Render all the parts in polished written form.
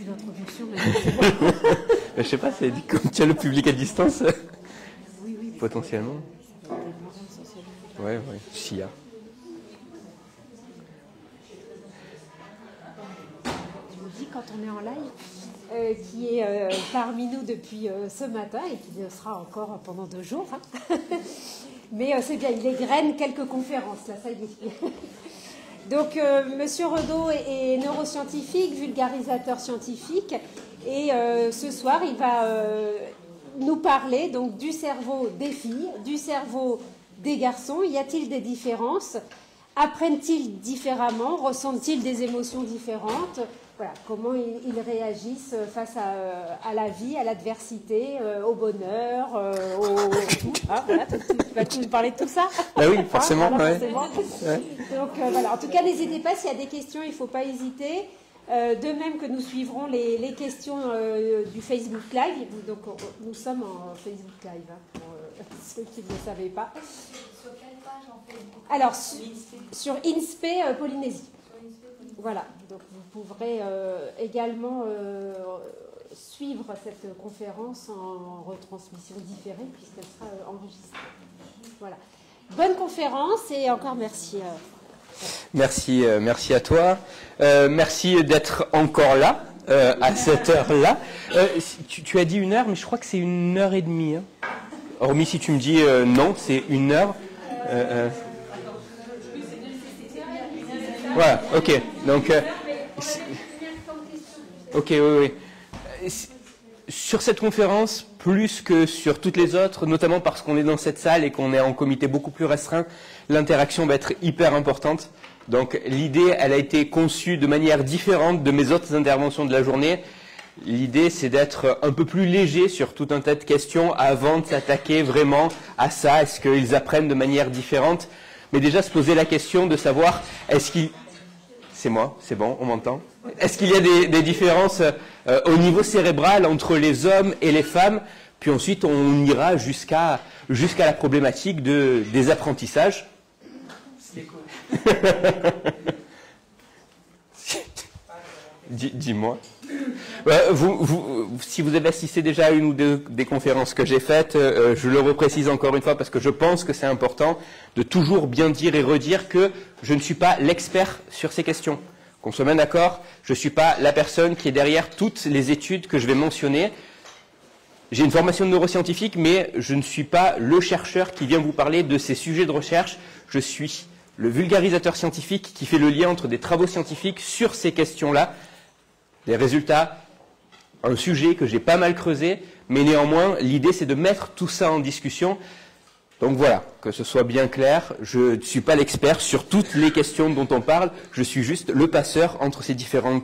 plus l'introduction, mais c'est bon. Je sais pas, c'est comme tu as le public à distance, Oui, oui. potentiellement. Ça va être des gens essentiellement. Ouais, ouais, s'il y a. Je me dis, quand on est en live, qui est parmi nous depuis ce matin et qui le sera encore pendant 2 jours. Hein. Mais c'est bien, il égrène quelques conférences, là, ça y est. Donc, Monsieur Redeau est neuroscientifique, vulgarisateur scientifique, et ce soir, il va nous parler donc du cerveau des filles, du cerveau des garçons. Y a-t-il des différences? Apprennent-ils différemment? Ressentent-ils des émotions différentes? Voilà, comment ils réagissent face à la vie, à l'adversité, au bonheur, au tout. Ah, voilà, tu vas nous parler de tout ça? Bah oui, forcément. Voilà, Ouais. forcément. Ouais. Donc voilà, en tout cas, n'hésitez pas, s'il y a des questions, il ne faut pas hésiter. De même que nous suivrons les questions du Facebook Live. Donc nous sommes en Facebook Live, hein, pour ceux qui ne le savaient pas. Sur quelle page en Facebook? Alors, sur INSPE Polynésie. Voilà, donc vous pourrez également suivre cette conférence en retransmission différée puisqu'elle sera enregistrée. Voilà. Bonne conférence et encore merci. Merci, merci à toi. Merci d'être encore là, à cette heure-là. Tu as dit 1 heure, mais je crois que c'est 1h30. Hein. Hormis si tu me dis non, c'est 1 heure. Voilà, ok. Donc, ok, oui, oui. Sur cette conférence, plus que sur toutes les autres, notamment parce qu'on est dans cette salle et qu'on est en comité beaucoup plus restreint, l'interaction va être hyper importante. Donc l'idée, elle a été conçue de manière différente de mes autres interventions de la journée. L'idée, c'est d'être un peu plus léger sur tout un tas de questions avant de s'attaquer vraiment à ça. Est-ce qu'ils apprennent de manière différente? Mais déjà se poser la question de savoir, est-ce qu'il... C'est moi, c'est bon, on m'entend. Est-ce qu'il y a des différences au niveau cérébral entre les hommes et les femmes? Puis ensuite, on ira jusqu'à la problématique des apprentissages. C'est cool. Dis-moi. Si vous avez assisté déjà à une ou deux des conférences que j'ai faites, je le reprécise encore une fois parce que je pense que c'est important de toujours bien dire et redire que je ne suis pas l'expert sur ces questions. Qu'on soit bien d'accord, je ne suis pas la personne qui est derrière toutes les études que je vais mentionner. J'ai une formation de neuroscientifique, mais je ne suis pas le chercheur qui vient vous parler de ces sujets de recherche. Je suis le vulgarisateur scientifique qui fait le lien entre des travaux scientifiques sur ces questions-là. Des résultats, un sujet que j'ai pas mal creusé, mais néanmoins, l'idée c'est de mettre tout ça en discussion. Donc voilà, que ce soit bien clair, je ne suis pas l'expert sur toutes les questions dont on parle, je suis juste le passeur entre ces différents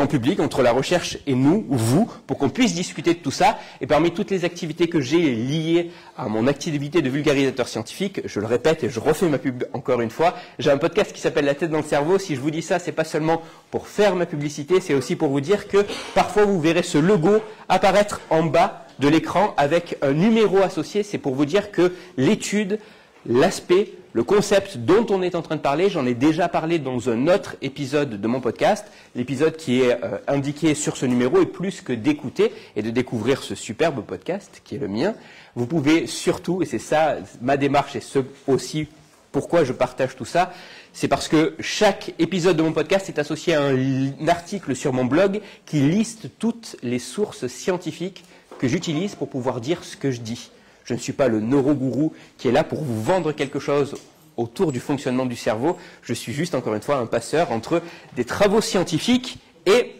publics, entre la recherche et nous, ou vous, pour qu'on puisse discuter de tout ça. Et parmi toutes les activités que j'ai liées à mon activité de vulgarisateur scientifique, je le répète et je refais ma pub encore une fois, j'ai un podcast qui s'appelle La tête dans le cerveau. Si je vous dis ça, c'est pas seulement pour faire ma publicité, c'est aussi pour vous dire que parfois vous verrez ce logo apparaître en bas de l'écran avec un numéro associé. C'est pour vous dire que l'étude, l'aspect, le concept dont on est en train de parler, j'en ai déjà parlé dans un autre épisode de mon podcast. L'épisode qui est indiqué sur ce numéro est plus que d'écouter et de découvrir ce superbe podcast qui est le mien. Vous pouvez surtout, et c'est ça ma démarche et ce aussi pourquoi je partage tout ça, c'est parce que chaque épisode de mon podcast est associé à un article sur mon blog qui liste toutes les sources scientifiques que j'utilise pour pouvoir dire ce que je dis. Je ne suis pas le neurogourou qui est là pour vous vendre quelque chose autour du fonctionnement du cerveau. Je suis juste, encore une fois, un passeur entre des travaux scientifiques et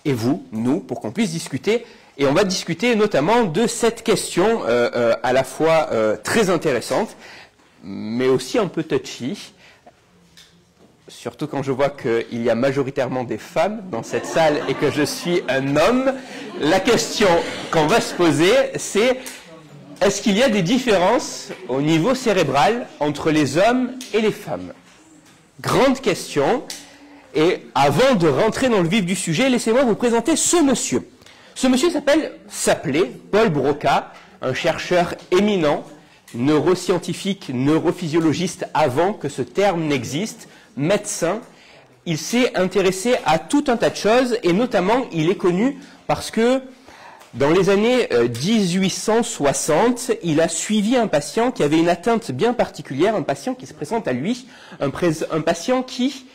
vous, nous, pour qu'on puisse discuter. Et on va discuter notamment de cette question à la fois très intéressante, mais aussi un peu touchy. Surtout quand je vois qu'il y a majoritairement des femmes dans cette salle et que je suis un homme, la question qu'on va se poser, c'est est-ce qu'il y a des différences au niveau cérébral entre les hommes et les femmes? Grande question. Et avant de rentrer dans le vif du sujet, laissez-moi vous présenter ce monsieur. Ce monsieur s'appelait Paul Broca, un chercheur éminent, neuroscientifique, neurophysiologiste avant que ce terme n'existe, médecin, il s'est intéressé à tout un tas de choses, et notamment, il est connu parce que dans les années 1860, il a suivi un patient qui avait une atteinte bien particulière, un patient qui se présente à lui, un patient qui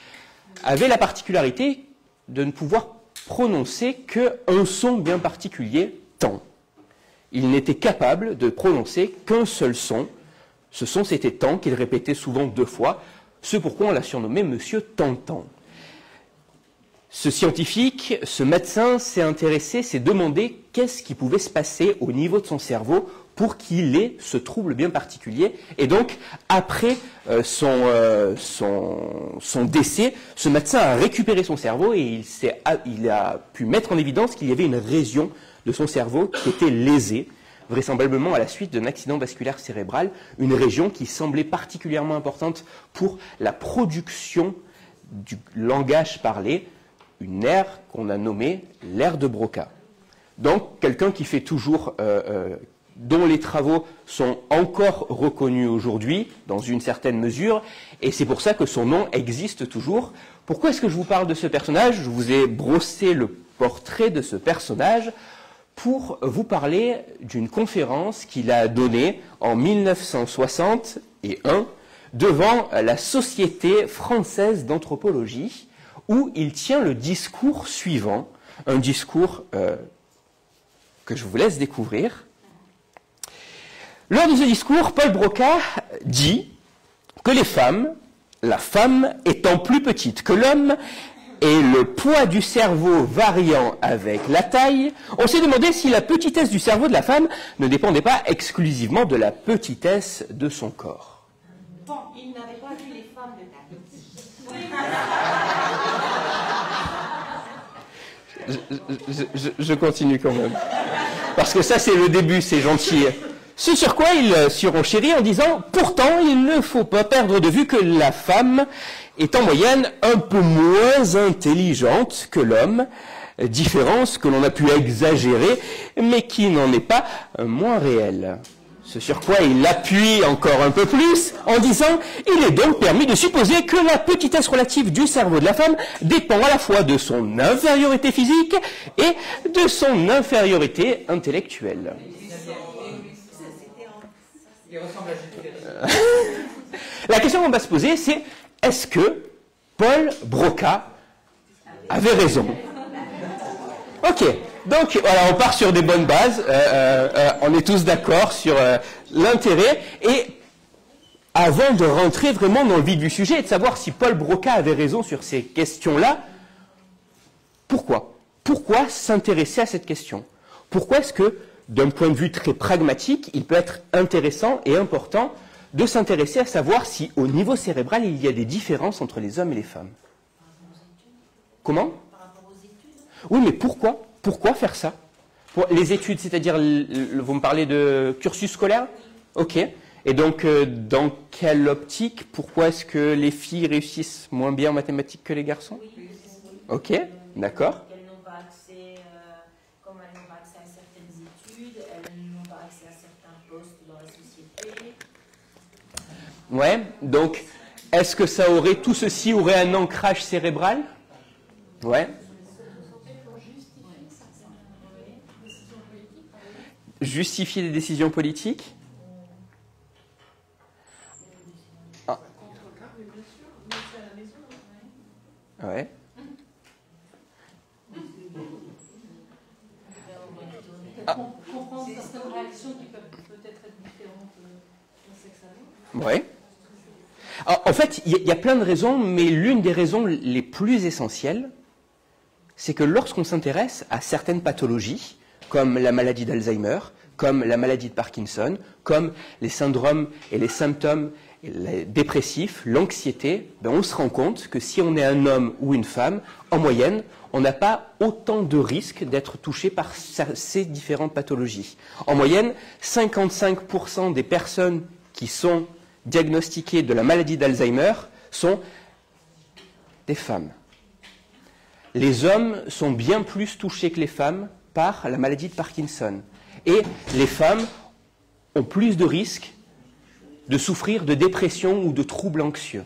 avait la particularité de ne pouvoir prononcer qu'un son bien particulier, tant. Il n'était capable de prononcer qu'un seul son. Ce son, c'était tant, qu'il répétait souvent 2 fois, ce pourquoi on l'a surnommé Monsieur Tantan. Ce scientifique, ce médecin s'est intéressé, s'est demandé qu'est-ce qui pouvait se passer au niveau de son cerveau pour qu'il ait ce trouble bien particulier. Et donc, après son décès, ce médecin a récupéré son cerveau et il a pu mettre en évidence qu'il y avait une région de son cerveau qui était lésée, vraisemblablement à la suite d'un accident vasculaire cérébral, une région qui semblait particulièrement importante pour la production du langage parlé, une aire qu'on a nommée l'aire de Broca. Donc, quelqu'un qui fait toujours, dont les travaux sont encore reconnus aujourd'hui, dans une certaine mesure, et c'est pour ça que son nom existe toujours. Pourquoi est-ce que je vous parle de ce personnage? Je vous ai brossé le portrait de ce personnage pour vous parler d'une conférence qu'il a donnée en 1961 devant la Société française d'anthropologie, où il tient le discours suivant, un discours que je vous laisse découvrir. Lors de ce discours, Paul Broca dit que les femmes, la femme étant plus petite que l'homme, et le poids du cerveau variant avec la taille, on s'est demandé si la petitesse du cerveau de la femme ne dépendait pas exclusivement de la petitesse de son corps. Bon, il n'avait pas vu les femmes de taille. Je continue quand même. Parce que ça, c'est le début, c'est gentil. Ce sur quoi il surenchérit en disant « Pourtant, il ne faut pas perdre de vue que la femme est en moyenne un peu moins intelligente que l'homme, différence que l'on a pu exagérer, mais qui n'en est pas moins réelle. » Ce sur quoi il appuie encore un peu plus en disant « Il est donc permis de supposer que la petitesse relative du cerveau de la femme dépend à la fois de son infériorité physique et de son infériorité intellectuelle. » La question qu'on va se poser, c'est est-ce que Paul Broca avait raison? Ok, donc voilà, on part sur des bonnes bases, on est tous d'accord sur l'intérêt, et avant de rentrer vraiment dans le vif du sujet et de savoir si Paul Broca avait raison sur ces questions-là, pourquoi s'intéresser à cette question? Pourquoi est-ce que, d'un point de vue très pragmatique, il peut être intéressant et important de s'intéresser à savoir si, au niveau cérébral, il y a des différences entre les hommes et les femmes? Comment? Oui, mais pourquoi? Pourquoi faire ça? Pour les études, c'est-à-dire, vous me parlez de cursus scolaire? Ok. Et donc, dans quelle optique? Pourquoi est-ce que les filles réussissent moins bien en mathématiques que les garçons? Ok, d'accord. Elles n'ont pas accès, comme elles n'ont pas accès à certaines études, elles n'ont pas accès à certains postes dans la société. Ouais, donc, est-ce que ça aurait, tout ceci aurait un ancrage cérébral? Ouais. Justifier des décisions politiques? Ah. Ouais. Ah. Comprendre certaines réactions qui peuvent peut-être être différentes d'un sexe à l'autre. Ouais. Alors, en fait, il y a plein de raisons, mais l'une des raisons les plus essentielles, c'est que lorsqu'on s'intéresse à certaines pathologies, comme la maladie d'Alzheimer, comme la maladie de Parkinson, comme les syndromes et les symptômes dépressifs, l'anxiété, ben on se rend compte que si on est un homme ou une femme, en moyenne, on n'a pas autant de risques d'être touché par ces différentes pathologies. En moyenne, 55% des personnes qui sont diagnostiquées de la maladie d'Alzheimer sont des femmes. Les hommes sont bien plus touchés que les femmes par la maladie de Parkinson. Et les femmes ont plus de risques de souffrir de dépression ou de troubles anxieux.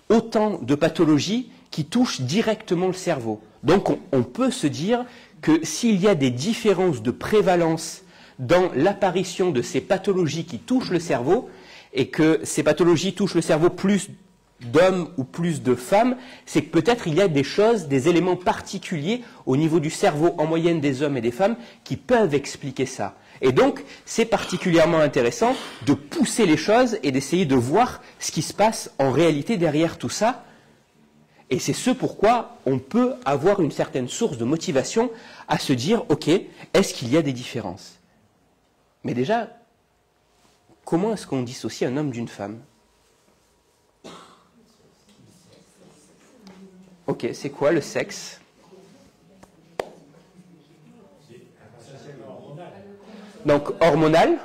Autant de pathologies qui touchent directement le cerveau. Donc on peut se dire que s'il y a des différences de prévalence dans l'apparition de ces pathologies qui touchent le cerveau, et que ces pathologies touchent le cerveau plus d'hommes ou plus de femmes, c'est que peut-être il y a des choses, des éléments particuliers au niveau du cerveau en moyenne des hommes et des femmes qui peuvent expliquer ça. Et donc, c'est particulièrement intéressant de pousser les choses et d'essayer de voir ce qui se passe en réalité derrière tout ça. Et c'est ce pourquoi on peut avoir une certaine source de motivation à se dire, ok, est-ce qu'il y a des différences? Mais déjà, comment est-ce qu'on dissocie un homme d'une femme? Ok, c'est quoi le sexe? Donc, hormonal,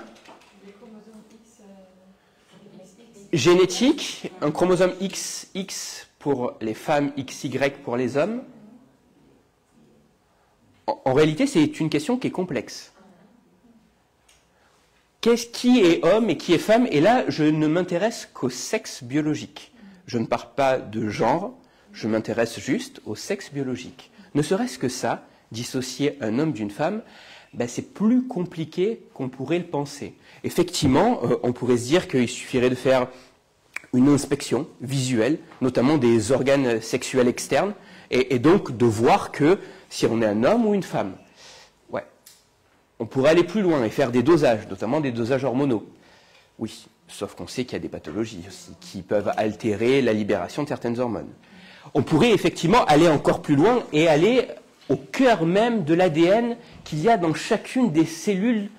génétique, un chromosome XX pour les femmes, XY pour les hommes. En réalité, c'est une question qui est complexe. Qui est homme et qui est femme? Et là, je ne m'intéresse qu'au sexe biologique. Je ne parle pas de genre, je m'intéresse juste au sexe biologique. Ne serait-ce que ça, dissocier un homme d'une femme, ben c'est plus compliqué qu'on pourrait le penser. Effectivement, on pourrait se dire qu'il suffirait de faire une inspection visuelle, notamment des organes sexuels externes, et donc de voir que si on est un homme ou une femme. Ouais. On pourrait aller plus loin et faire des dosages, notamment des dosages hormonaux. Oui, sauf qu'on sait qu'il y a des pathologies aussi qui peuvent altérer la libération de certaines hormones. On pourrait effectivement aller encore plus loin et aller au cœur même de l'ADN qu'il y a dans chacune des cellules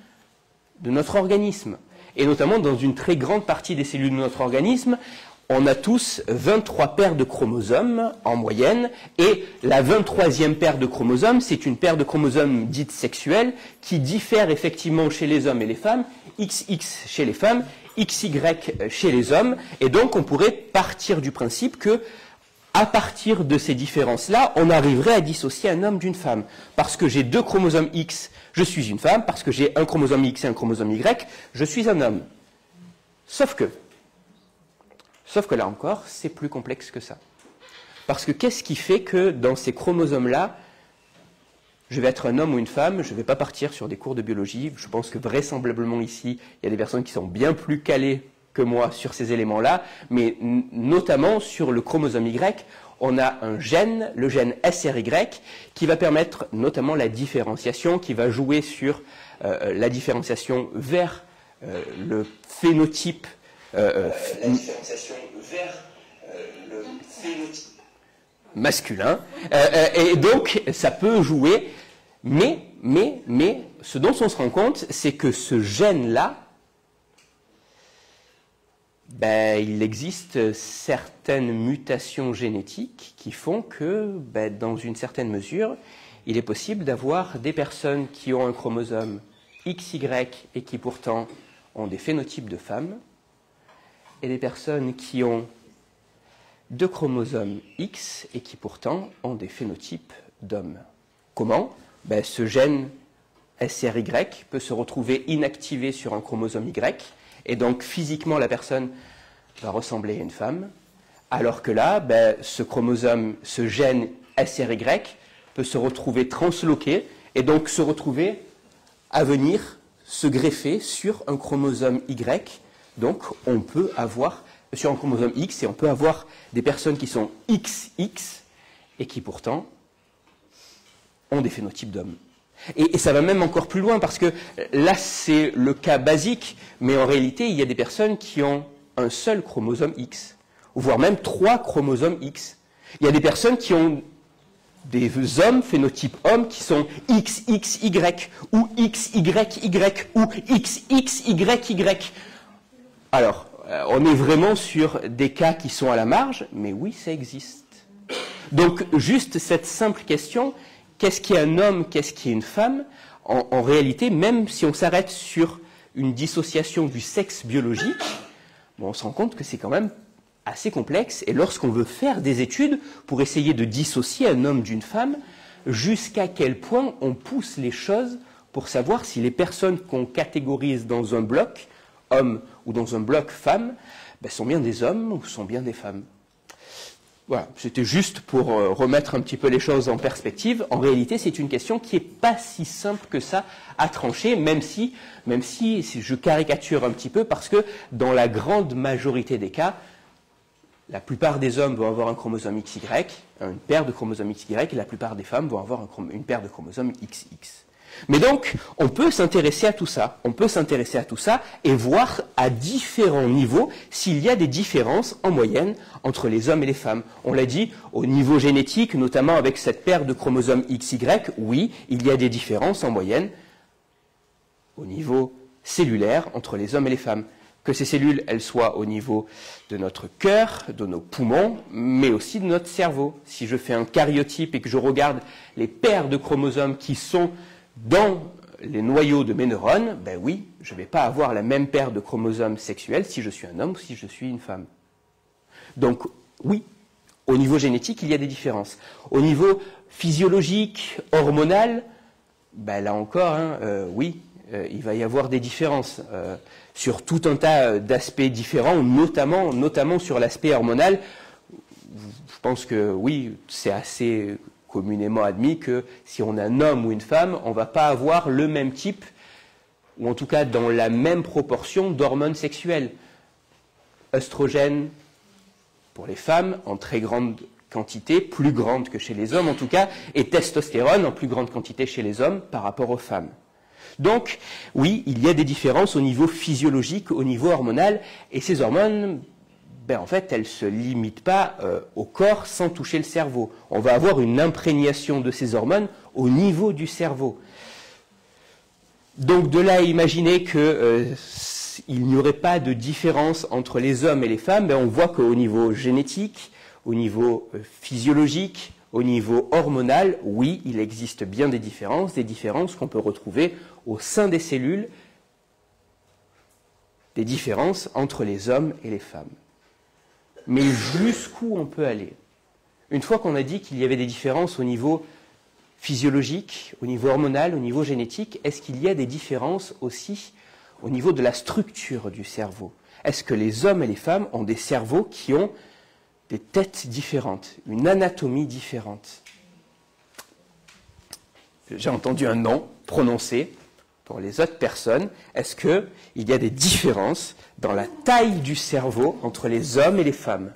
de notre organisme. Et notamment dans une très grande partie des cellules de notre organisme, on a tous 23 paires de chromosomes en moyenne, et la 23e paire de chromosomes, c'est une paire de chromosomes dite sexuelle qui diffère effectivement chez les hommes et les femmes, XX chez les femmes, XY chez les hommes, et donc on pourrait partir du principe que à partir de ces différences-là, on arriverait à dissocier un homme d'une femme. Parce que j'ai 2 chromosomes X, je suis une femme. Parce que j'ai un chromosome X et un chromosome Y, je suis un homme. Sauf que là encore, c'est plus complexe que ça. Parce que qu'est-ce qui fait que dans ces chromosomes-là, je vais être un homme ou une femme, je ne vais pas partir sur des cours de biologie. Je pense que vraisemblablement ici, il y a des personnes qui sont bien plus calées que moi sur ces éléments-là, mais notamment sur le chromosome Y, on a un gène, le gène SRY, qui va permettre notamment la différenciation, qui va jouer sur la différenciation vers le phénotype, masculin, et donc ça peut jouer, mais ce dont on se rend compte, c'est que ce gène-là, il existe certaines mutations génétiques qui font que, dans une certaine mesure, il est possible d'avoir des personnes qui ont un chromosome XY et qui pourtant ont des phénotypes de femmes, et des personnes qui ont 2 chromosomes X et qui pourtant ont des phénotypes d'hommes. Comment? Ce gène SRY peut se retrouver inactivé sur un chromosome Y, et donc physiquement la personne va ressembler à une femme, alors que là, ce chromosome, ce gène SRY peut se retrouver transloqué et donc se retrouver à venir se greffer sur un chromosome Y. Donc on peut avoir, sur un chromosome X, et on peut avoir des personnes qui sont XX et qui pourtant ont des phénotypes d'hommes. Et ça va même encore plus loin, parce que là, c'est le cas basique, mais en réalité, il y a des personnes qui ont un seul chromosome X, voire même 3 chromosomes X. Il y a des personnes qui ont des hommes, phénotype homme, qui sont XXY, ou XYY, ou XXYY. Alors, on est vraiment sur des cas qui sont à la marge, mais oui, ça existe. Donc, juste cette simple question, qu'est-ce qui est un homme, qu'est-ce qui est une femme? En réalité, même si on s'arrête sur une dissociation du sexe biologique, on se rend compte que c'est quand même assez complexe. Et lorsqu'on veut faire des études pour essayer de dissocier un homme d'une femme, jusqu'à quel point on pousse les choses pour savoir si les personnes qu'on catégorise dans un bloc homme ou dans un bloc femme sont bien des hommes ou sont bien des femmes. Voilà, c'était juste pour remettre un petit peu les choses en perspective. En réalité, c'est une question qui n'est pas si simple que ça à trancher, même si je caricature un petit peu, parce que dans la grande majorité des cas, la plupart des hommes vont avoir un chromosome XY, une paire de chromosomes XY, et la plupart des femmes vont avoir une paire de chromosomes XX. Mais donc, on peut s'intéresser à tout ça. On peut s'intéresser à tout ça et voir à différents niveaux s'il y a des différences en moyenne entre les hommes et les femmes. On l'a dit, au niveau génétique, notamment avec cette paire de chromosomes XY, oui, il y a des différences en moyenne au niveau cellulaire entre les hommes et les femmes. Que ces cellules, elles soient au niveau de notre cœur, de nos poumons, mais aussi de notre cerveau. Si je fais un karyotype et que je regarde les paires de chromosomes qui sont dans les noyaux de mes neurones, ben oui, je ne vais pas avoir la même paire de chromosomes sexuels si je suis un homme ou si je suis une femme. Donc oui, au niveau génétique, il y a des différences. Au niveau physiologique, hormonal, ben là encore, oui, il va y avoir des différences sur tout un tas d'aspects différents, notamment sur l'aspect hormonal. Je pense que oui, c'est assez communément admis que si on a un homme ou une femme, on ne va pas avoir le même type, ou en tout cas dans la même proportion d'hormones sexuelles. Œstrogène pour les femmes en très grande quantité, plus grande que chez les hommes en tout cas, et testostérone en plus grande quantité chez les hommes par rapport aux femmes. Donc, oui, il y a des différences au niveau physiologique, au niveau hormonal, et ces hormones, ben, en fait, elles ne se limitent pas au corps sans toucher le cerveau. On va avoir une imprégnation de ces hormones au niveau du cerveau. Donc, de là à imaginer qu'il n'y aurait pas de différence entre les hommes et les femmes, ben, on voit qu'au niveau génétique, au niveau physiologique, au niveau hormonal, oui, il existe bien des différences qu'on peut retrouver au sein des cellules, des différences entre les hommes et les femmes. Mais jusqu'où on peut aller? Une fois qu'on a dit qu'il y avait des différences au niveau physiologique, au niveau hormonal, au niveau génétique, est-ce qu'il y a des différences aussi au niveau de la structure du cerveau? Est-ce que les hommes et les femmes ont des cerveaux qui ont des têtes différentes, une anatomie différente? J'ai entendu un nom prononcé pour les autres personnes. Est-ce qu'il y a des différences dans la taille du cerveau entre les hommes et les femmes?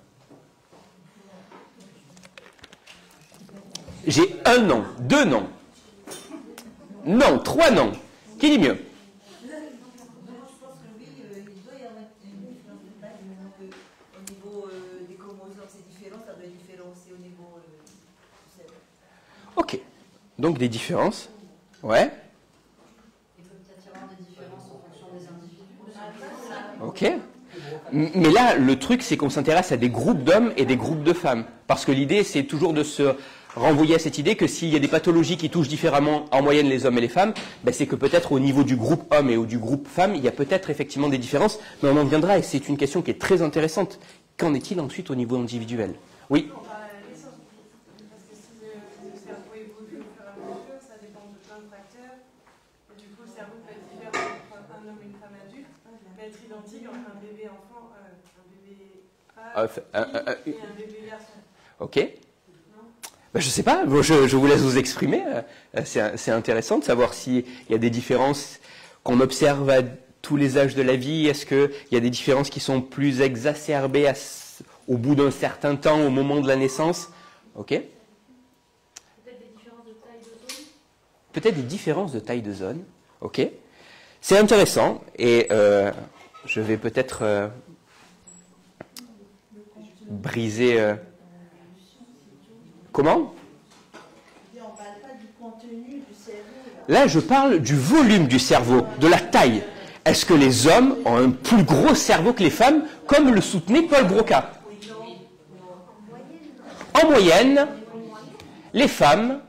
J'ai un nom, deux noms. Non, trois noms. Qui dit mieux? Ok. Donc des différences. Ouais. Il peut peut-être y avoir des différences en fonction des individus. Ok. Mais là, le truc, c'est qu'on s'intéresse à des groupes d'hommes et des groupes de femmes. Parce que l'idée, c'est toujours de se renvoyer à cette idée que s'il y a des pathologies qui touchent différemment en moyenne les hommes et les femmes, ben c'est que peut-être au niveau du groupe homme et du groupe femme, il y a peut-être effectivement des différences, mais on en viendra et c'est une question qui est très intéressante. Qu'en est-il ensuite au niveau individuel? Oui. On parle à la naissance, parce que si le cerveau évolue au fur et à mesure, ça dépend de plein de facteurs. Et du coup, le cerveau peut être différent entre un homme et une femme adulte, mais être identique entre un bébé enfant, un bébé femme et un bébé garçon. Ok. Ben, je ne sais pas, je vous laisse vous exprimer. C'est intéressant de savoir s'il y a des différences qu'on observe à tous les âges de la vie. Est-ce qu'il y a des différences qui sont plus exacerbées au bout d'un certain temps, au moment de la naissance? Ok. Peut-être des différences de taille de zone. Peut-être des différences de taille de zone. Ok. C'est intéressant et je vais peut-être briser... Comment? On ne parle pas du contenu du cerveau. Là, je parle du volume du cerveau, de la taille. Est-ce que les hommes ont un plus gros cerveau que les femmes, comme le soutenait Paul Broca? En moyenne, les femmes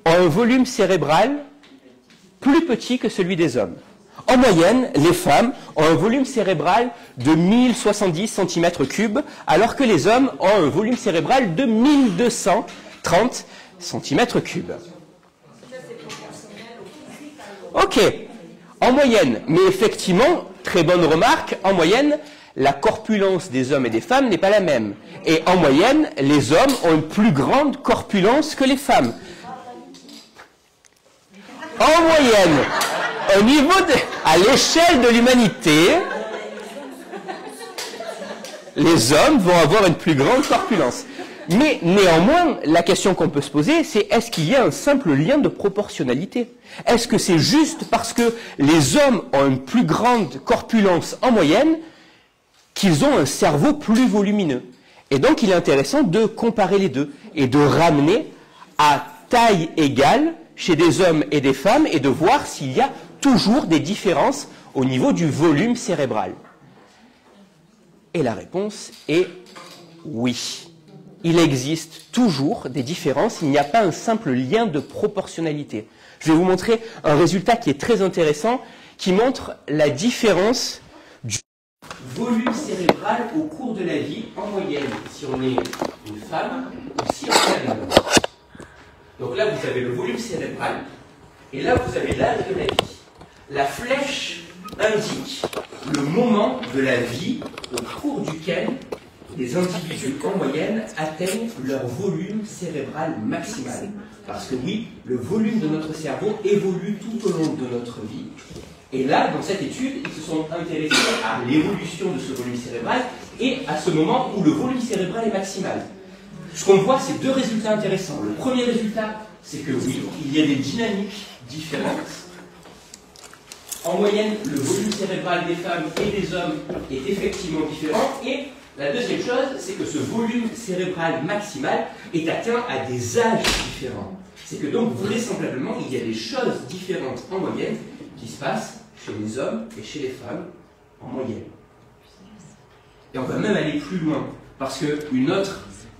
ont un volume cérébral plus petit que celui des hommes. En moyenne, les femmes ont un volume cérébral de 1070 cm3, alors que les hommes ont un volume cérébral de 1230 cm3. Ok, en moyenne, mais effectivement, très bonne remarque, en moyenne, la corpulence des hommes et des femmes n'est pas la même. Et en moyenne, les hommes ont une plus grande corpulence que les femmes. En moyenne, au niveau à l'échelle de l'humanité, les hommes vont avoir une plus grande corpulence. Mais néanmoins, la question qu'on peut se poser, c'est est-ce qu'il y a un simple lien de proportionnalité? Est-ce que c'est juste parce que les hommes ont une plus grande corpulence en moyenne qu'ils ont un cerveau plus volumineux? Et donc, il est intéressant de comparer les deux et de ramener à taille égale chez des hommes et des femmes et de voir s'il y a toujours des différences au niveau du volume cérébral. Et la réponse est oui. Il existe toujours des différences, il n'y a pas un simple lien de proportionnalité. Je vais vous montrer un résultat qui est très intéressant, qui montre la différence du volume cérébral au cours de la vie, en moyenne, si on est une femme ou si on est un homme. Donc là, vous avez le volume cérébral, et là, vous avez l'âge de la vie. La flèche indique le moment de la vie au cours duquel les individus en moyenne atteignent leur volume cérébral maximal. Parce que oui, le volume de notre cerveau évolue tout au long de notre vie. Et là, dans cette étude, ils se sont intéressés à l'évolution de ce volume cérébral et à ce moment où le volume cérébral est maximal. Ce qu'on voit, c'est deux résultats intéressants. Le premier résultat, c'est que oui, il y a des dynamiques différentes. En moyenne, le volume cérébral des femmes et des hommes est effectivement différent. Et la deuxième chose, c'est que ce volume cérébral maximal est atteint à des âges différents. C'est que donc, vraisemblablement, il y a des choses différentes en moyenne qui se passent chez les hommes et chez les femmes en moyenne. Et on va même aller plus loin, parce que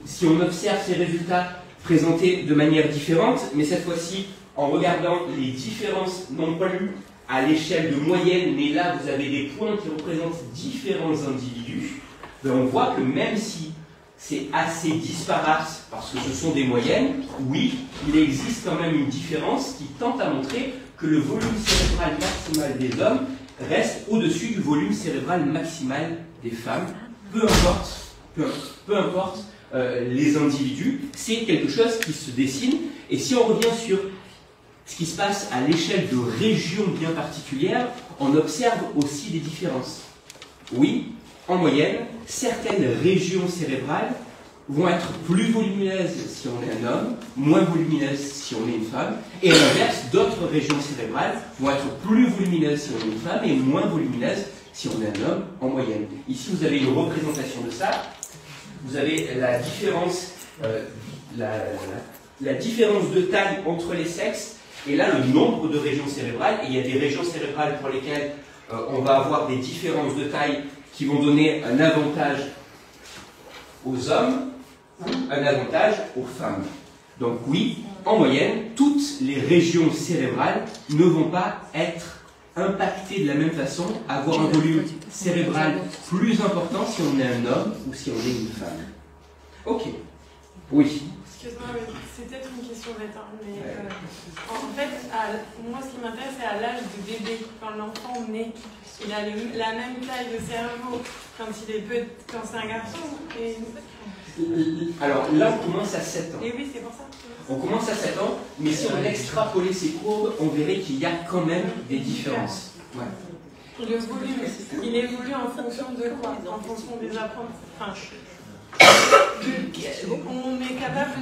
si on observe ces résultats présentés de manière différente, mais cette fois-ci en regardant les différences non plus à l'échelle de moyenne, mais là vous avez des points qui représentent différents individus, ben on voit que même si c'est assez disparate parce que ce sont des moyennes, oui, il existe quand même une différence qui tente à montrer que le volume cérébral maximal des hommes reste au-dessus du volume cérébral maximal des femmes, peu importe les individus, c'est quelque chose qui se dessine. Et si on revient sur ce qui se passe à l'échelle de régions bien particulières, on observe aussi des différences. Oui, en moyenne, certaines régions cérébrales vont être plus volumineuses si on est un homme, moins volumineuses si on est une femme, et à l'inverse, d'autres régions cérébrales vont être plus volumineuses si on est une femme et moins volumineuses si on est un homme en moyenne. Ici, vous avez une représentation de ça. Vous avez la différence, la différence de taille entre les sexes, et là, le nombre de régions cérébrales. Et il y a des régions cérébrales pour lesquelles on va avoir des différences de taille qui vont donner un avantage aux hommes, un avantage aux femmes. Donc oui, en moyenne, toutes les régions cérébrales ne vont pas être impactées de la même façon, avoir un volume cérébral plus important si on est un homme ou si on est une femme. Ok. Oui. Excuse-moi, c'est peut-être une question bête, hein, mais en fait, moi ce qui m'intéresse, c'est à l'âge de bébé, quand l'enfant naît. Il a la même taille de cerveau quand c'est un garçon. Alors là, on commence à 7 ans. Et oui, c'est pour ça. On commence à 7 ans, mais si on extrapolait ces courbes, on verrait qu'il y a quand même des différences. Ouais. Le volume, il évolue en fonction de quoi? En fonction des apprentissages. On est capable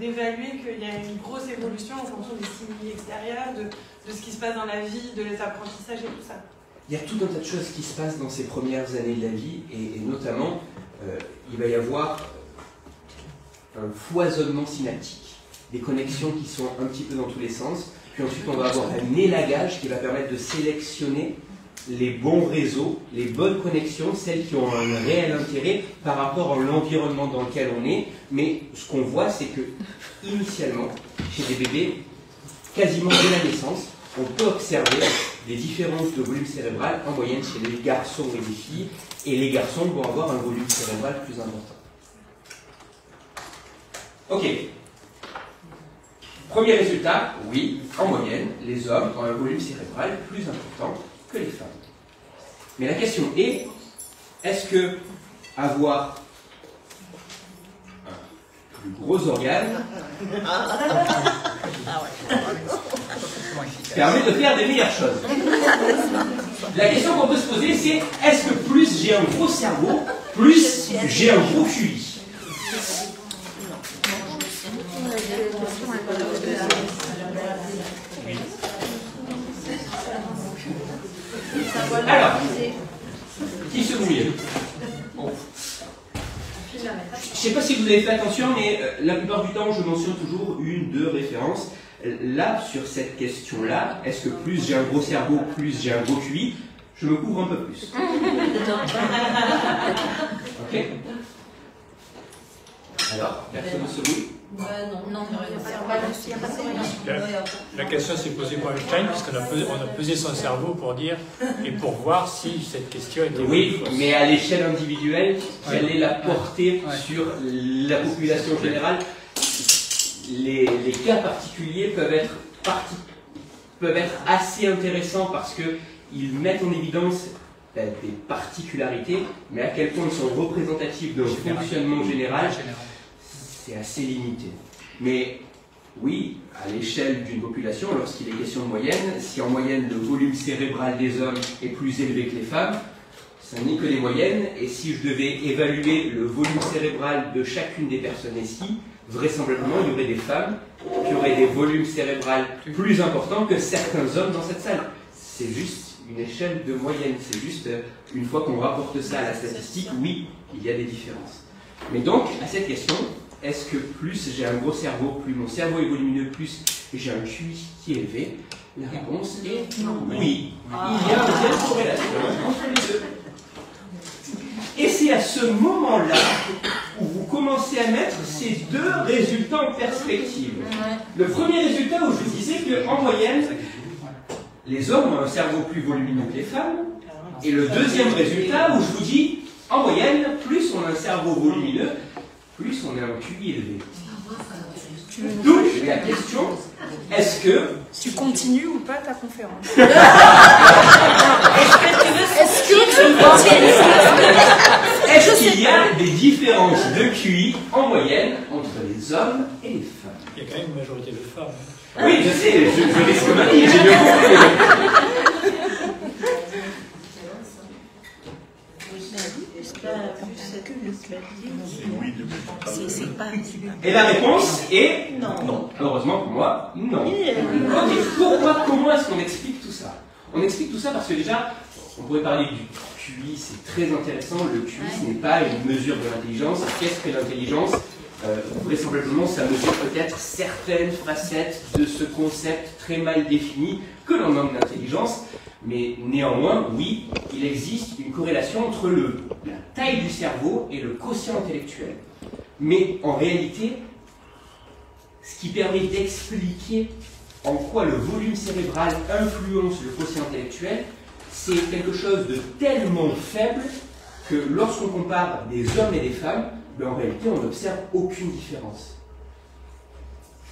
d'évaluer qu'il y a une grosse évolution en fonction des stimuli extérieurs, de ce qui se passe dans la vie, de les apprentissages et tout ça. Il y a tout un tas de choses qui se passent dans ces premières années de la vie, et notamment, il va y avoir un foisonnement synaptique, des connexions qui sont un petit peu dans tous les sens, puis ensuite on va avoir un élagage qui va permettre de sélectionner les bons réseaux, les bonnes connexions, celles qui ont un réel intérêt par rapport à l'environnement dans lequel on est. Mais ce qu'on voit, c'est que, initialement, chez des bébés, quasiment dès la naissance, on peut observer des différences de volume cérébral en moyenne chez les garçons et les filles, et les garçons vont avoir un volume cérébral plus important. Ok. Premier résultat, oui, en moyenne, les hommes ont un volume cérébral plus important que les femmes. Mais la question est, est-ce que avoir un plus gros organe permet de faire des meilleures choses? La question qu'on peut se poser, c'est est-ce que plus j'ai un gros cerveau, plus j'ai un gros QI? Alors, qui se mouille? Je ne sais pas si vous avez fait attention, mais la plupart du temps, je mentionne toujours une, deux références. Là, sur cette question-là, est-ce que plus j'ai un gros cerveau, plus j'ai un gros QI, je me couvre un peu plus. Ok? Alors, personne ne se mouille? La question s'est posée par Einstein, puisqu'on a pesé son cerveau pour dire, et pour voir si cette question était... Oui, mais à l'échelle individuelle, quelle est la portée sur la population générale? Les cas particuliers peuvent être assez intéressants parce qu'ils mettent en évidence des particularités, mais à quel point ils sont représentatifs d'un fonctionnement général, c'est assez limité. Mais oui, à l'échelle d'une population, lorsqu'il est question de moyenne, si en moyenne le volume cérébral des hommes est plus élevé que les femmes, ça n'est que des moyennes, et si je devais évaluer le volume cérébral de chacune des personnes ici, vraisemblablement il y aurait des femmes qui auraient des volumes cérébraux plus importants que certains hommes dans cette salle. C'est juste une échelle de moyenne, c'est juste une fois qu'on rapporte ça à la statistique, oui, il y a des différences. Mais donc, à cette question, est-ce que plus j'ai un gros cerveau, plus mon cerveau est volumineux, plus j'ai un QI qui est élevé? La réponse est oui. Il y a une telle corrélation entre les deux. Et c'est à ce moment-là où vous commencez à mettre ces deux résultats en perspective. Le premier résultat où je vous disais qu'en moyenne, les hommes ont un cerveau plus volumineux que les femmes. Et le deuxième résultat où je vous dis, en moyenne, plus on a un cerveau volumineux, plus on a un QI élevé. Donc, la question, est-ce que... Tu continues ou pas ta conférence? Est-ce qu'il y a des différences de QI en moyenne entre les hommes et les femmes? Il y a quand même une majorité de femmes. Oui, je sais, je risque ma vie, j'ai bien compris. Et la réponse est non. Heureusement pour moi, non. Ok, pourquoi, comment est-ce qu'on explique tout ça? On explique tout ça parce que déjà, on pourrait parler du QI, c'est très intéressant. Le QI, ce n'est pas une mesure de l'intelligence. Qu'est-ce que l'intelligence? Vraisemblablement, ça mesure peut-être certaines facettes de ce concept très mal défini que l'on nomme l'intelligence. Mais néanmoins, oui, il existe une corrélation entre la taille du cerveau et le quotient intellectuel. Mais en réalité, ce qui permet d'expliquer en quoi le volume cérébral influence le quotient intellectuel, c'est quelque chose de tellement faible que lorsqu'on compare des hommes et des femmes, en réalité, on n'observe aucune différence.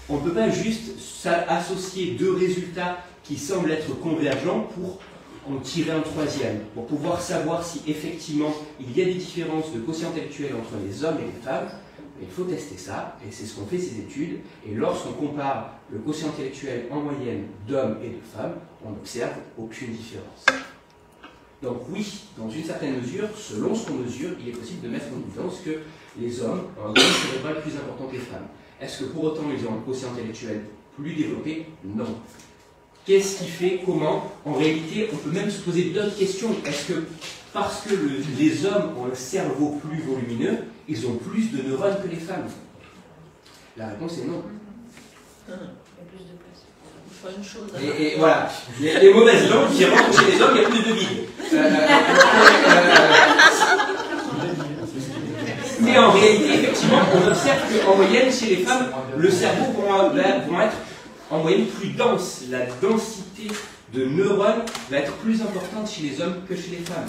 On ne peut pas juste associer deux résultats qui semblent être convergents pour en tirer un troisième, pour pouvoir savoir si effectivement il y a des différences de quotient intellectuel entre les hommes et les femmes. Il faut tester ça, et c'est ce qu'ont fait ces études. Et lorsqu'on compare le quotient intellectuel en moyenne d'hommes et de femmes, on n'observe aucune différence. Donc oui, dans une certaine mesure, selon ce qu'on mesure, il est possible de mettre en évidence que les hommes ont un volume cérébral plus important que les femmes. Est-ce que pour autant ils ont un quotient intellectuel plus développé? Non. Qu'est-ce qui fait? Comment? En réalité, on peut même se poser d'autres questions. Est-ce que parce que les hommes ont un cerveau plus volumineux, ils ont plus de neurones que les femmes? La réponse est non. Il y a plus de place. Une chose. Et voilà, les mauvaises langues qui rentrent chez les hommes, il y a plus de vide. Mais en réalité, effectivement, on observe qu'en moyenne, chez les femmes, le cerveau va être en moyenne plus dense. La densité de neurones va être plus importante chez les hommes que chez les femmes.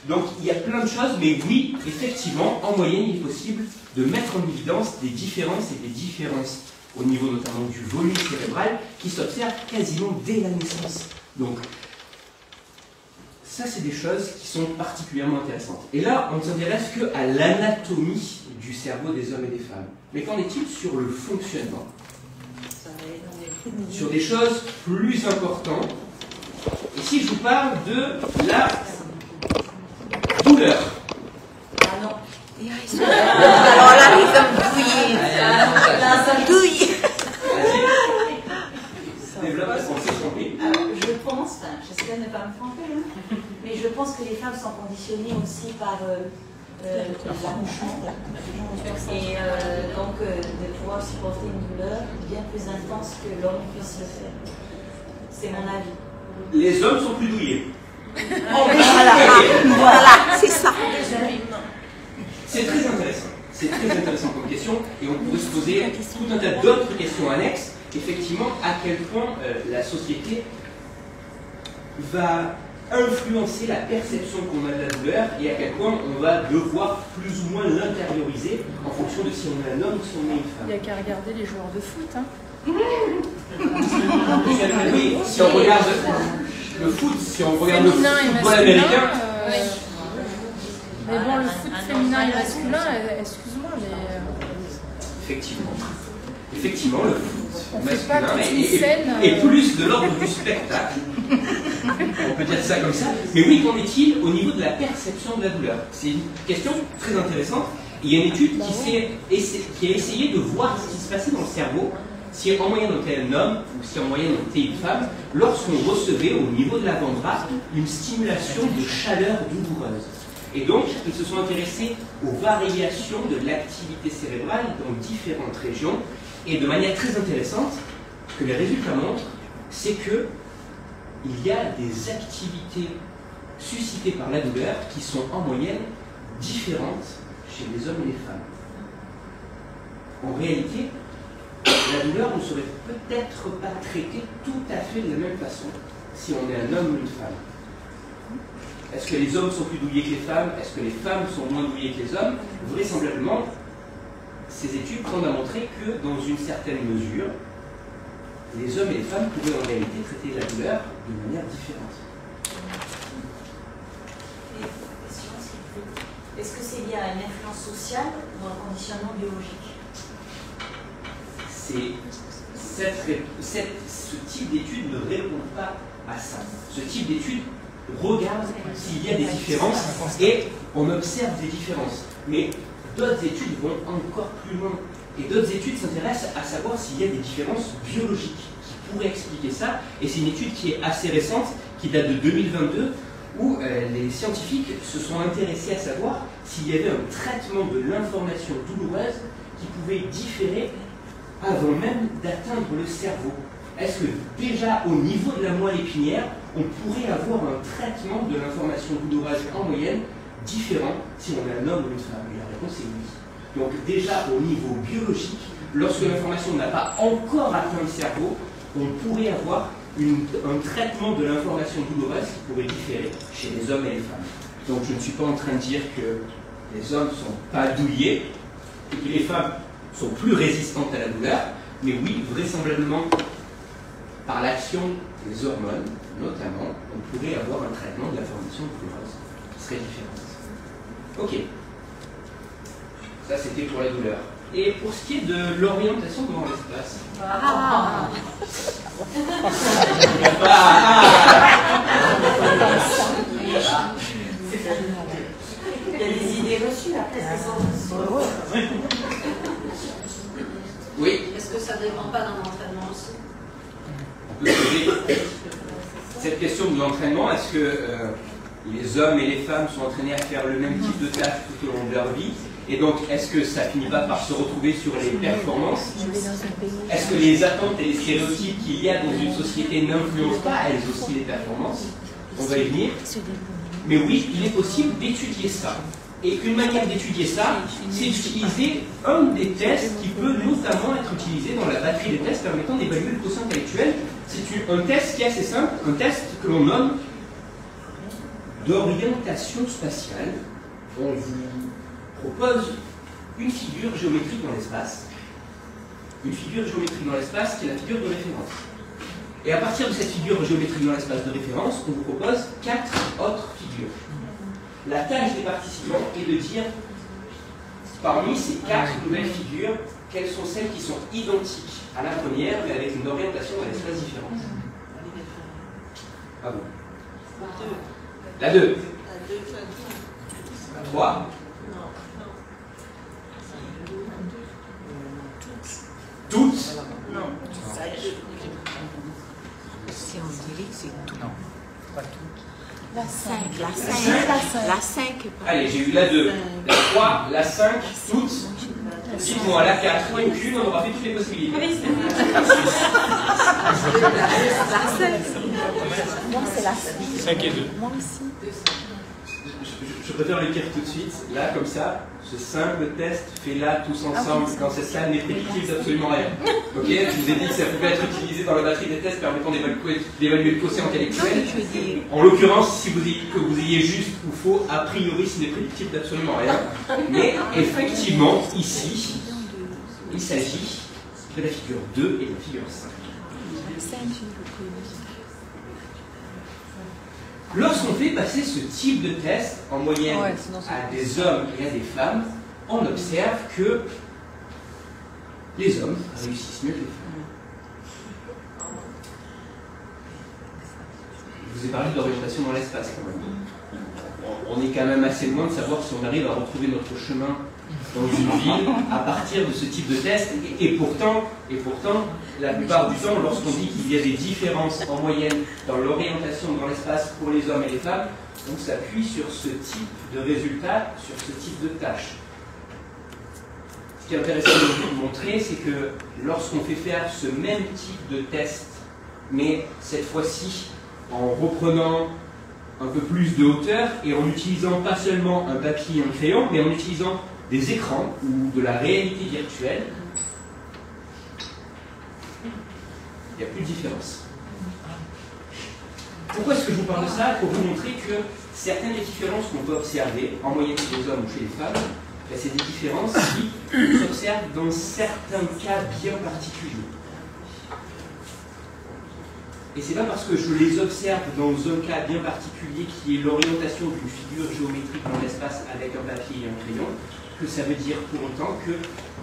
Donc il y a plein de choses, mais oui, effectivement, en moyenne, il est possible de mettre en évidence des différences et des différences au niveau notamment du volume cérébral qui s'observe quasiment dès la naissance. Donc Ça, c'est des choses qui sont particulièrement intéressantes. Et là, on ne s'intéresse qu'à l'anatomie du cerveau des hommes et des femmes. Mais qu'en est-il sur le fonctionnement? Sur des choses plus importantes. Et si je vous parle de la douleur? Ah non. Alors là, les hommes douillés. Douillés. Développe la pensée, Je pense, enfin, j'espère ne pas me tromper, hein, mais je pense que les femmes sont conditionnées aussi par l'accouchement. Et donc de pouvoir supporter une douleur bien plus intense que l'homme puisse le faire. C'est mon avis. Les hommes sont plus douillés. Voilà, c'est ça. C'est très intéressant. C'est très intéressant comme question. Et on pourrait se poser tout un tas d'autres questions annexes. Effectivement, à quel point la société va influencer la perception qu'on a de la douleur et à quel point on va devoir plus ou moins l'intérioriser en fonction de si on est un homme ou si on est une femme. Il n'y a qu'à regarder les joueurs de foot. Hein. Oui, si on regarde le foot, si on regarde féminin le football et américain. Mais bon, le foot féminin et masculin, excuse-moi, mais. Effectivement, le foot masculin est plus de l'ordre du spectacle. On peut dire ça comme ça. Mais oui, qu'en est-il au niveau de la perception de la douleur? C'est une question très intéressante. Il y a une étude qui a essayé de voir ce qui se passait dans le cerveau si en moyenne on était un homme ou si en moyenne on était une femme, lorsqu'on recevait au niveau de l'avant-bras une stimulation de chaleur douloureuse. Et donc, ils se sont intéressés aux variations de l'activité cérébrale dans différentes régions. Et de manière très intéressante, ce que les résultats montrent, c'est que il y a des activités suscitées par la douleur qui sont en moyenne différentes chez les hommes et les femmes. En réalité, la douleur ne serait peut-être pas traitée tout à fait de la même façon si on est un homme ou une femme. Est-ce que les hommes sont plus douillés que les femmes? Est-ce que les femmes sont moins douillées que les hommes? Vraisemblablement, ces études tendent à montrer que, dans une certaine mesure, les hommes et les femmes pourraient en réalité traiter la douleur de manière différente. Est-ce que c'est lié à une influence sociale ou à un conditionnement biologique? Ce type d'études ne répond pas à ça. Ce type d'études regarde s'il y a des différences et on observe des différences. Mais d'autres études vont encore plus loin. Et d'autres études s'intéressent à savoir s'il y a des différences biologiques qui pourraient expliquer ça. Et c'est une étude qui est assez récente, qui date de 2022, où les scientifiques se sont intéressés à savoir s'il y avait un traitement de l'information douloureuse qui pouvait différer avant même d'atteindre le cerveau. Est-ce que déjà au niveau de la moelle épinière, on pourrait avoir un traitement de l'information douloureuse en moyenne différent si on est un homme ou une femme? Et la réponse est oui. Donc déjà au niveau biologique, lorsque l'information n'a pas encore atteint le cerveau, on pourrait avoir un traitement de l'information douloureuse qui pourrait différer chez les hommes et les femmes. Donc je ne suis pas en train de dire que les hommes ne sont pas douillés et que les femmes sont plus résistantes à la douleur, mais oui, vraisemblablement, par l'action des hormones, notamment, on pourrait avoir un traitement de l'information douloureuse qui serait différent. Ok. Ça, c'était pour la douleur. Et pour ce qui est de l'orientation dans l'espace. Il y a des idées reçues après, c'est ça. Oui. Est-ce que ça ne dépend pas d'un entraînement aussi? On peut poser cette question de l'entraînement. Est-ce que les hommes et les femmes sont entraînés à faire le même type de tâches tout au long de leur vie? Et donc, est-ce que ça finit pas par se retrouver sur les performances? Est-ce que les attentes et les stéréotypes qu'il y a dans une société n'influencent pas, elles aussi, les performances? On va y venir. Mais oui, il est possible d'étudier ça. Et une manière d'étudier ça, c'est d'utiliser un des tests qui peut notamment être utilisé dans la batterie des tests permettant d'évaluer le quotient intellectuel. C'est un test qui est assez simple, un test que l'on nomme d'orientation spatiale. On vous propose une figure géométrique dans l'espace. Une figure géométrique dans l'espace qui est la figure de référence. Et à partir de cette figure géométrique dans l'espace de référence, on vous propose 4 autres figures. La tâche des participants est de dire, parmi ces 4 nouvelles figures, quelles sont celles qui sont identiques à la première, mais avec une orientation dans l'espace différente. Ah bon. La 2. La 3. Toutes. Non. C'est on dirait que c'est tout. Non, pas tout. La 5. La 5. Allez, j'ai eu la 2, la 3, la 5, toutes. Dites-moi, la 4, aucune, on aura fait toutes les possibilités. La 5. Moi, c'est la 5. 5 et 2. Moi aussi. Je préfère le dire tout de suite, là, comme ça, ce simple test, fait-là tous ensemble, dans cette salle, n'est prédictif d'absolument rien. Ok? Je vous ai dit que ça pouvait être utilisé dans la batterie des tests permettant d'évaluer le quotient intellectuel. En l'occurrence, si que vous ayez juste ou faux, a priori, ce n'est prédictif d'absolument rien. Mais effectivement, ici, il s'agit de la figure 2 et de la figure 5. Lorsqu'on fait passer ce type de test en moyenne à des hommes et à des femmes, on observe que les hommes réussissent mieux que les femmes. Je vous ai parlé de l'orientation dans l'espace quand même. On est quand même assez loin de savoir si on arrive à retrouver notre chemin dans une ville à partir de ce type de test. Et pourtant, la plupart du temps, lorsqu'on dit qu'il y a des différences en moyenne dans l'orientation dans l'espace pour les hommes et les femmes, on s'appuie sur ce type de résultat, sur ce type de tâche. Ce qui est intéressant de vous montrer, c'est que lorsqu'on fait faire ce même type de test, mais cette fois-ci en reprenant un peu plus de hauteur et en utilisant pas seulement un papier et un crayon, mais en utilisant des écrans ou de la réalité virtuelle, il n'y a plus de différence. Pourquoi est-ce que je vous parle de ça? Pour vous montrer que certaines des différences qu'on peut observer, en moyenne chez les hommes ou chez les femmes, c'est des différences qui s'observent dans certains cas bien particuliers. Et c'est pas parce que je les observe dans un cas bien particulier qui est l'orientation d'une figure géométrique dans l'espace avec un papier et un crayon, que ça veut dire pour autant que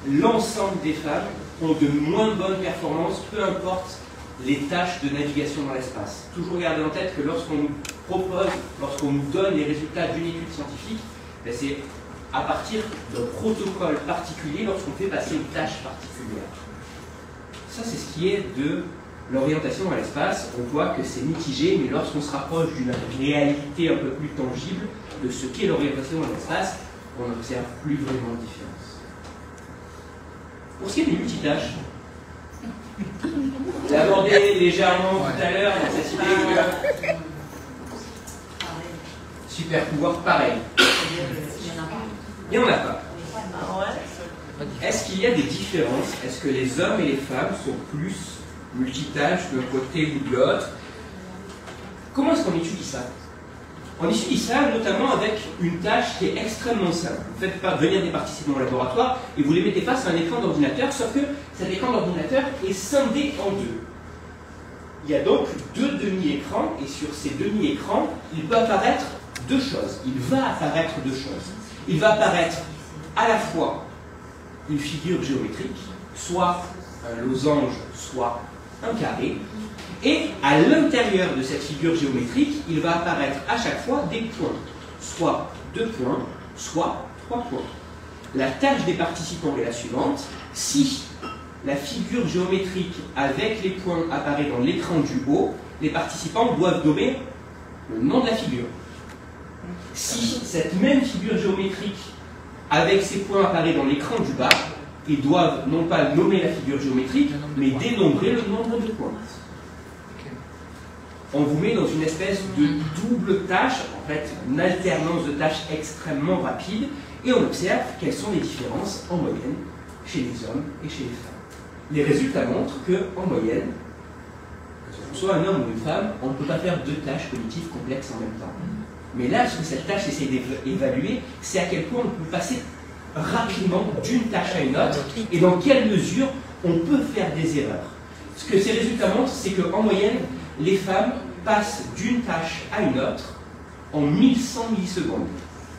l'ensemble des femmes ont de moins bonnes performances, peu importe les tâches de navigation dans l'espace. Toujours garder en tête que lorsqu'on nous propose, lorsqu'on nous donne les résultats d'une étude scientifique, c'est à partir d'un protocole particulier lorsqu'on fait passer une tâche particulière. Ça, c'est ce qui est de l'orientation dans l'espace. On voit que c'est mitigé, mais lorsqu'on se rapproche d'une réalité un peu plus tangible de ce qu'est l'orientation dans l'espace, on n'observe plus vraiment de différence. Pour ce qui est des multitâches, j'ai abordé légèrement tout à l'heure dans cette idée que super pouvoir pareil. Il n'y en a pas. Est-ce qu'il y a des différences? Est-ce que les hommes et les femmes sont plus multitâches d'un côté ou de l'autre? Comment est-ce qu'on étudie ça? On étudie ça notamment avec une tâche qui est extrêmement simple. Vous faites venir des participants au laboratoire et vous les mettez face à un écran d'ordinateur, sauf que cet écran d'ordinateur est scindé en deux. Il y a donc deux demi-écrans et sur ces demi-écrans, il peut apparaître deux choses. Il va apparaître deux choses. Il va apparaître à la fois une figure géométrique, soit un losange, soit un carré, et à l'intérieur de cette figure géométrique, il va apparaître à chaque fois des points, soit 2 points, soit 3 points. La tâche des participants est la suivante. Si la figure géométrique avec les points apparaît dans l'écran du haut, les participants doivent nommer le nom de la figure. Si cette même figure géométrique avec ses points apparaît dans l'écran du bas, ils doivent non pas nommer la figure géométrique, mais dénombrer le nombre de points. On vous met dans une espèce de double tâche, en fait, une alternance de tâches extrêmement rapide, et on observe quelles sont les différences en moyenne chez les hommes et chez les femmes. Les résultats montrent qu'en moyenne, que ce soit un homme ou une femme, on ne peut pas faire deux tâches cognitives complexes en même temps. Mais là, ce que cette tâche essaie d'évaluer, c'est à quel point on peut passer rapidement d'une tâche à une autre, et dans quelle mesure on peut faire des erreurs. Ce que ces résultats montrent, c'est qu'en moyenne, les femmes passent d'une tâche à une autre en 1100 millisecondes.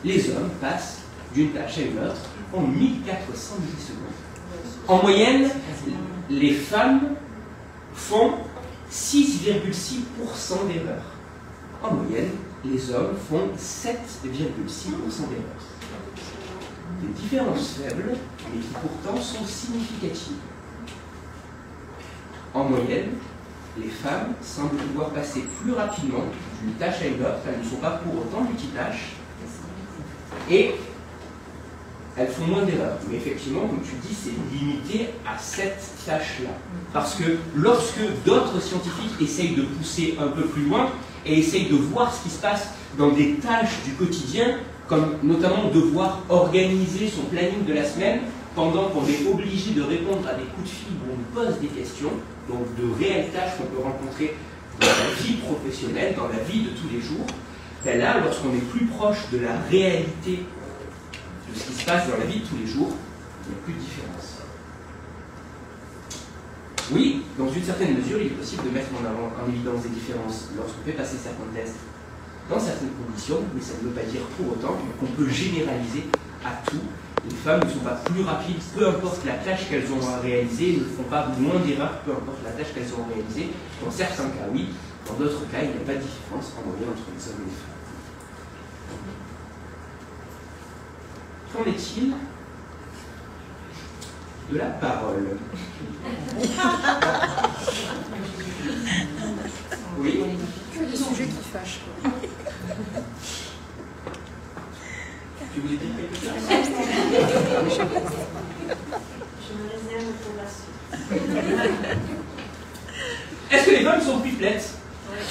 Les hommes passent d'une tâche à une autre en 1400 millisecondes. En moyenne, les femmes font 6,6% d'erreurs. En moyenne, les hommes font 7,6% d'erreurs. Des différences faibles, mais qui pourtant sont significatives. En moyenne, les femmes semblent pouvoir passer plus rapidement d'une tâche à une autre, elles ne sont pas pour autant multitâches, et elles font moins d'erreurs. Mais effectivement, comme tu dis, c'est limité à cette tâche-là. Parce que lorsque d'autres scientifiques essayent de pousser un peu plus loin et essayent de voir ce qui se passe dans des tâches du quotidien, comme notamment devoir organiser son planning de la semaine pendant qu'on est obligé de répondre à des coups de fil où on nous pose des questions, donc de réelles tâches qu'on peut rencontrer dans la vie professionnelle, dans la vie de tous les jours, ben là, lorsqu'on est plus proche de la réalité de ce qui se passe dans la vie de tous les jours, il n'y a plus de différence. Oui, dans une certaine mesure, il est possible de mettre en évidence des différences lorsqu'on fait passer certains tests dans certaines conditions, mais ça ne veut pas dire pour autant qu'on peut généraliser à tout. Les femmes ne sont pas plus rapides, peu importe la tâche qu'elles ont à réaliser, ne font pas moins d'erreurs, peu importe la tâche qu'elles ont à réaliser. Dans certains cas, oui. Dans d'autres cas, il n'y a pas de différence en moyenne entre les hommes et les femmes. Qu'en est-il de la parole? Oui. Que des sujets qui fâchent. Tu voulais dire quelque chose? Je me réserve pour la suite. Est-ce que les femmes sont pipelettes?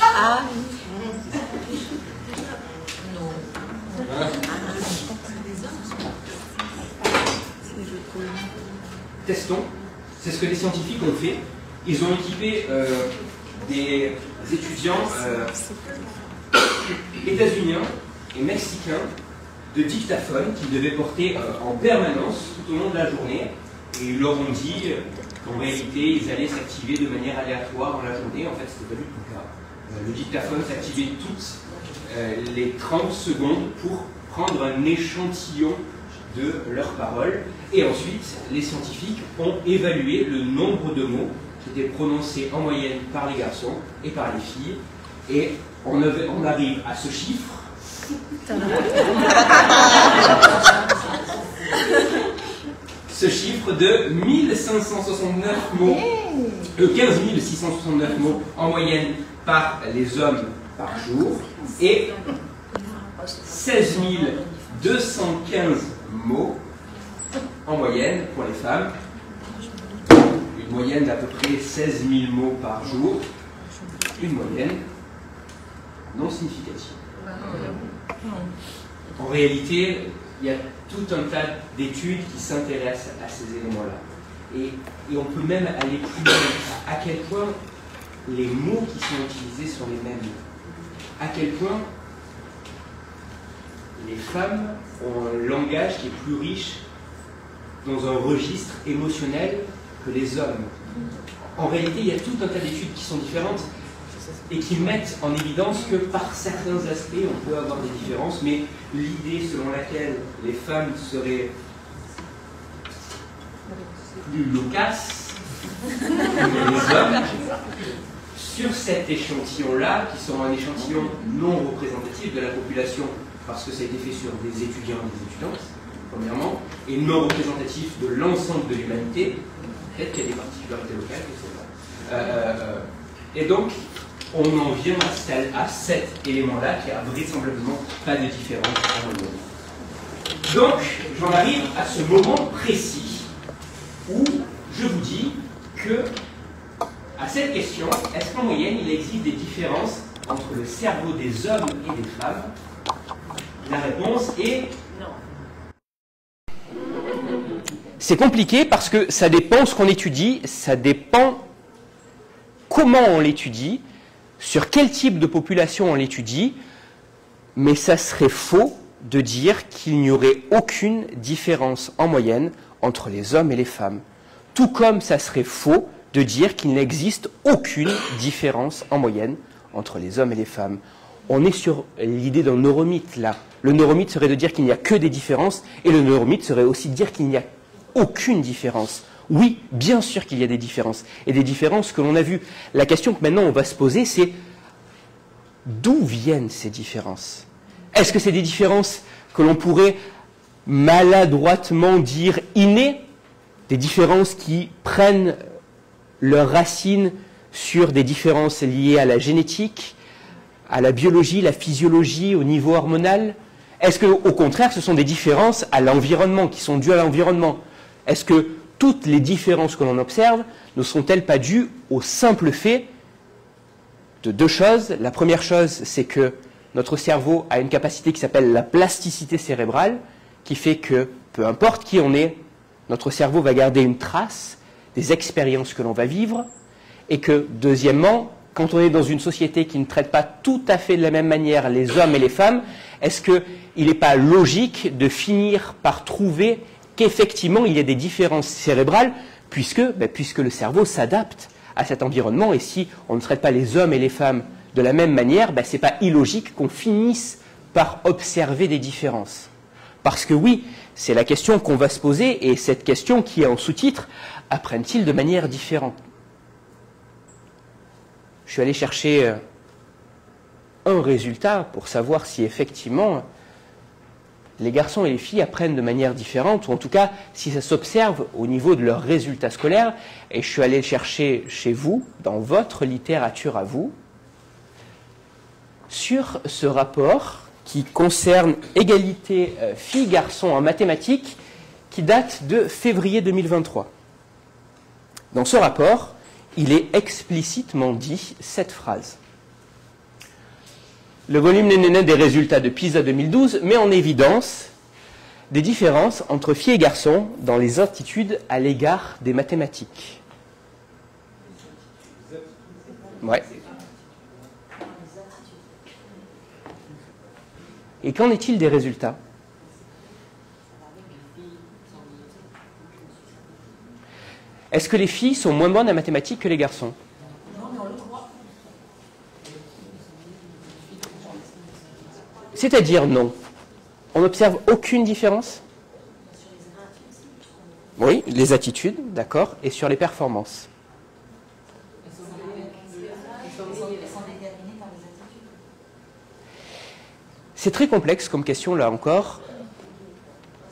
Ah non. Testons. C'est ce que les scientifiques ont fait. Ils ont équipé des étudiants états-uniens et mexicains de dictaphones qu'ils devaient porter en permanence tout au long de la journée. Et ils leur ont dit qu'en réalité, ils allaient s'activer de manière aléatoire dans la journée. En fait, ce n'était pas du tout le cas. Le dictaphone s'activait toutes les 30 secondes pour prendre un échantillon de leurs paroles. Et ensuite, les scientifiques ont évalué le nombre de mots qui étaient prononcés en moyenne par les garçons et par les filles. Et on arrive à ce chiffre. Ce chiffre de 1569 mots, 15 669 mots en moyenne par les hommes par jour et 16 215 mots en moyenne pour les femmes. Une moyenne d'à peu près 16 000 mots par jour. Une moyenne non significative. En réalité, il y a tout un tas d'études qui s'intéressent à ces éléments-là. Et on peut même aller plus loin. À quel point les mots qui sont utilisés sont les mêmes. À quel point les femmes ont un langage qui est plus riche dans un registre émotionnel que les hommes. En réalité, il y a tout un tas d'études qui sont différentes et qui mettent en évidence que par certains aspects, on peut avoir des différences, mais l'idée selon laquelle les femmes seraient plus loquaces que les hommes, sur cet échantillon-là, qui sont un échantillon non représentatif de la population, parce que ça a été fait sur des étudiants et des étudiantes, premièrement, et non représentatif de l'ensemble de l'humanité, peut-être qu'il y a des particularités locales, je ne sais pas. Et donc, on en vient à cet élément-là qui a vraisemblablement pas de différence à un moment. Donc, j'en arrive à ce moment précis où je vous dis que, à cette question, est-ce qu'en moyenne il existe des différences entre le cerveau des hommes et des femmes? La réponse est non. C'est compliqué parce que ça dépend ce qu'on étudie, ça dépend comment on l'étudie, sur quel type de population on l'étudie, mais ça serait faux de dire qu'il n'y aurait aucune différence en moyenne entre les hommes et les femmes. Tout comme ça serait faux de dire qu'il n'existe aucune différence en moyenne entre les hommes et les femmes. On est sur l'idée d'un neuromythe là. Le neuromythe serait de dire qu'il n'y a que des différences, et le neuromythe serait aussi de dire qu'il n'y a aucune différence. Oui, bien sûr qu'il y a des différences, et des différences que l'on a vues. La question que maintenant on va se poser, c'est d'où viennent ces différences? Est-ce que c'est des différences que l'on pourrait maladroitement dire innées, des différences qui prennent leurs racines sur des différences liées à la génétique, à la biologie, la physiologie, au niveau hormonal? Est-ce que, au contraire, ce sont des différences à l'environnement, qui sont dues à l'environnement? Est-ce que toutes les différences que l'on observe ne sont-elles pas dues au simple fait de deux choses? La première chose, c'est que notre cerveau a une capacité qui s'appelle la plasticité cérébrale, qui fait que, peu importe qui on est, notre cerveau va garder une trace des expériences que l'on va vivre, et que, deuxièmement, quand on est dans une société qui ne traite pas tout à fait de la même manière les hommes et les femmes, est-ce qu'il n'est pas logique de finir par trouver qu'effectivement il y a des différences cérébrales, puisque le cerveau s'adapte à cet environnement, et si on ne traite pas les hommes et les femmes de la même manière, ce n'est pas illogique qu'on finisse par observer des différences. Parce que oui, c'est la question qu'on va se poser, et cette question qui est en sous-titre, apprennent-ils de manière différente? Je suis allé chercher un résultat pour savoir si effectivement les garçons et les filles apprennent de manière différente, ou en tout cas si ça s'observe au niveau de leurs résultats scolaires, et je suis allé le chercher chez vous, dans votre littérature à vous, sur ce rapport qui concerne égalité filles-garçons en mathématiques, qui date de février 2023. Dans ce rapport, il est explicitement dit cette phrase. Le volume des résultats de PISA 2012 met en évidence des différences entre filles et garçons dans les aptitudes à l'égard des mathématiques. Ouais. Et qu'en est-il des résultats? Est-ce que les filles sont moins bonnes en mathématiques que les garçons? Non, mais on le croit. C'est-à-dire non. On n'observe aucune différence? Oui, les attitudes, d'accord, et sur les performances. C'est très complexe comme question, là encore,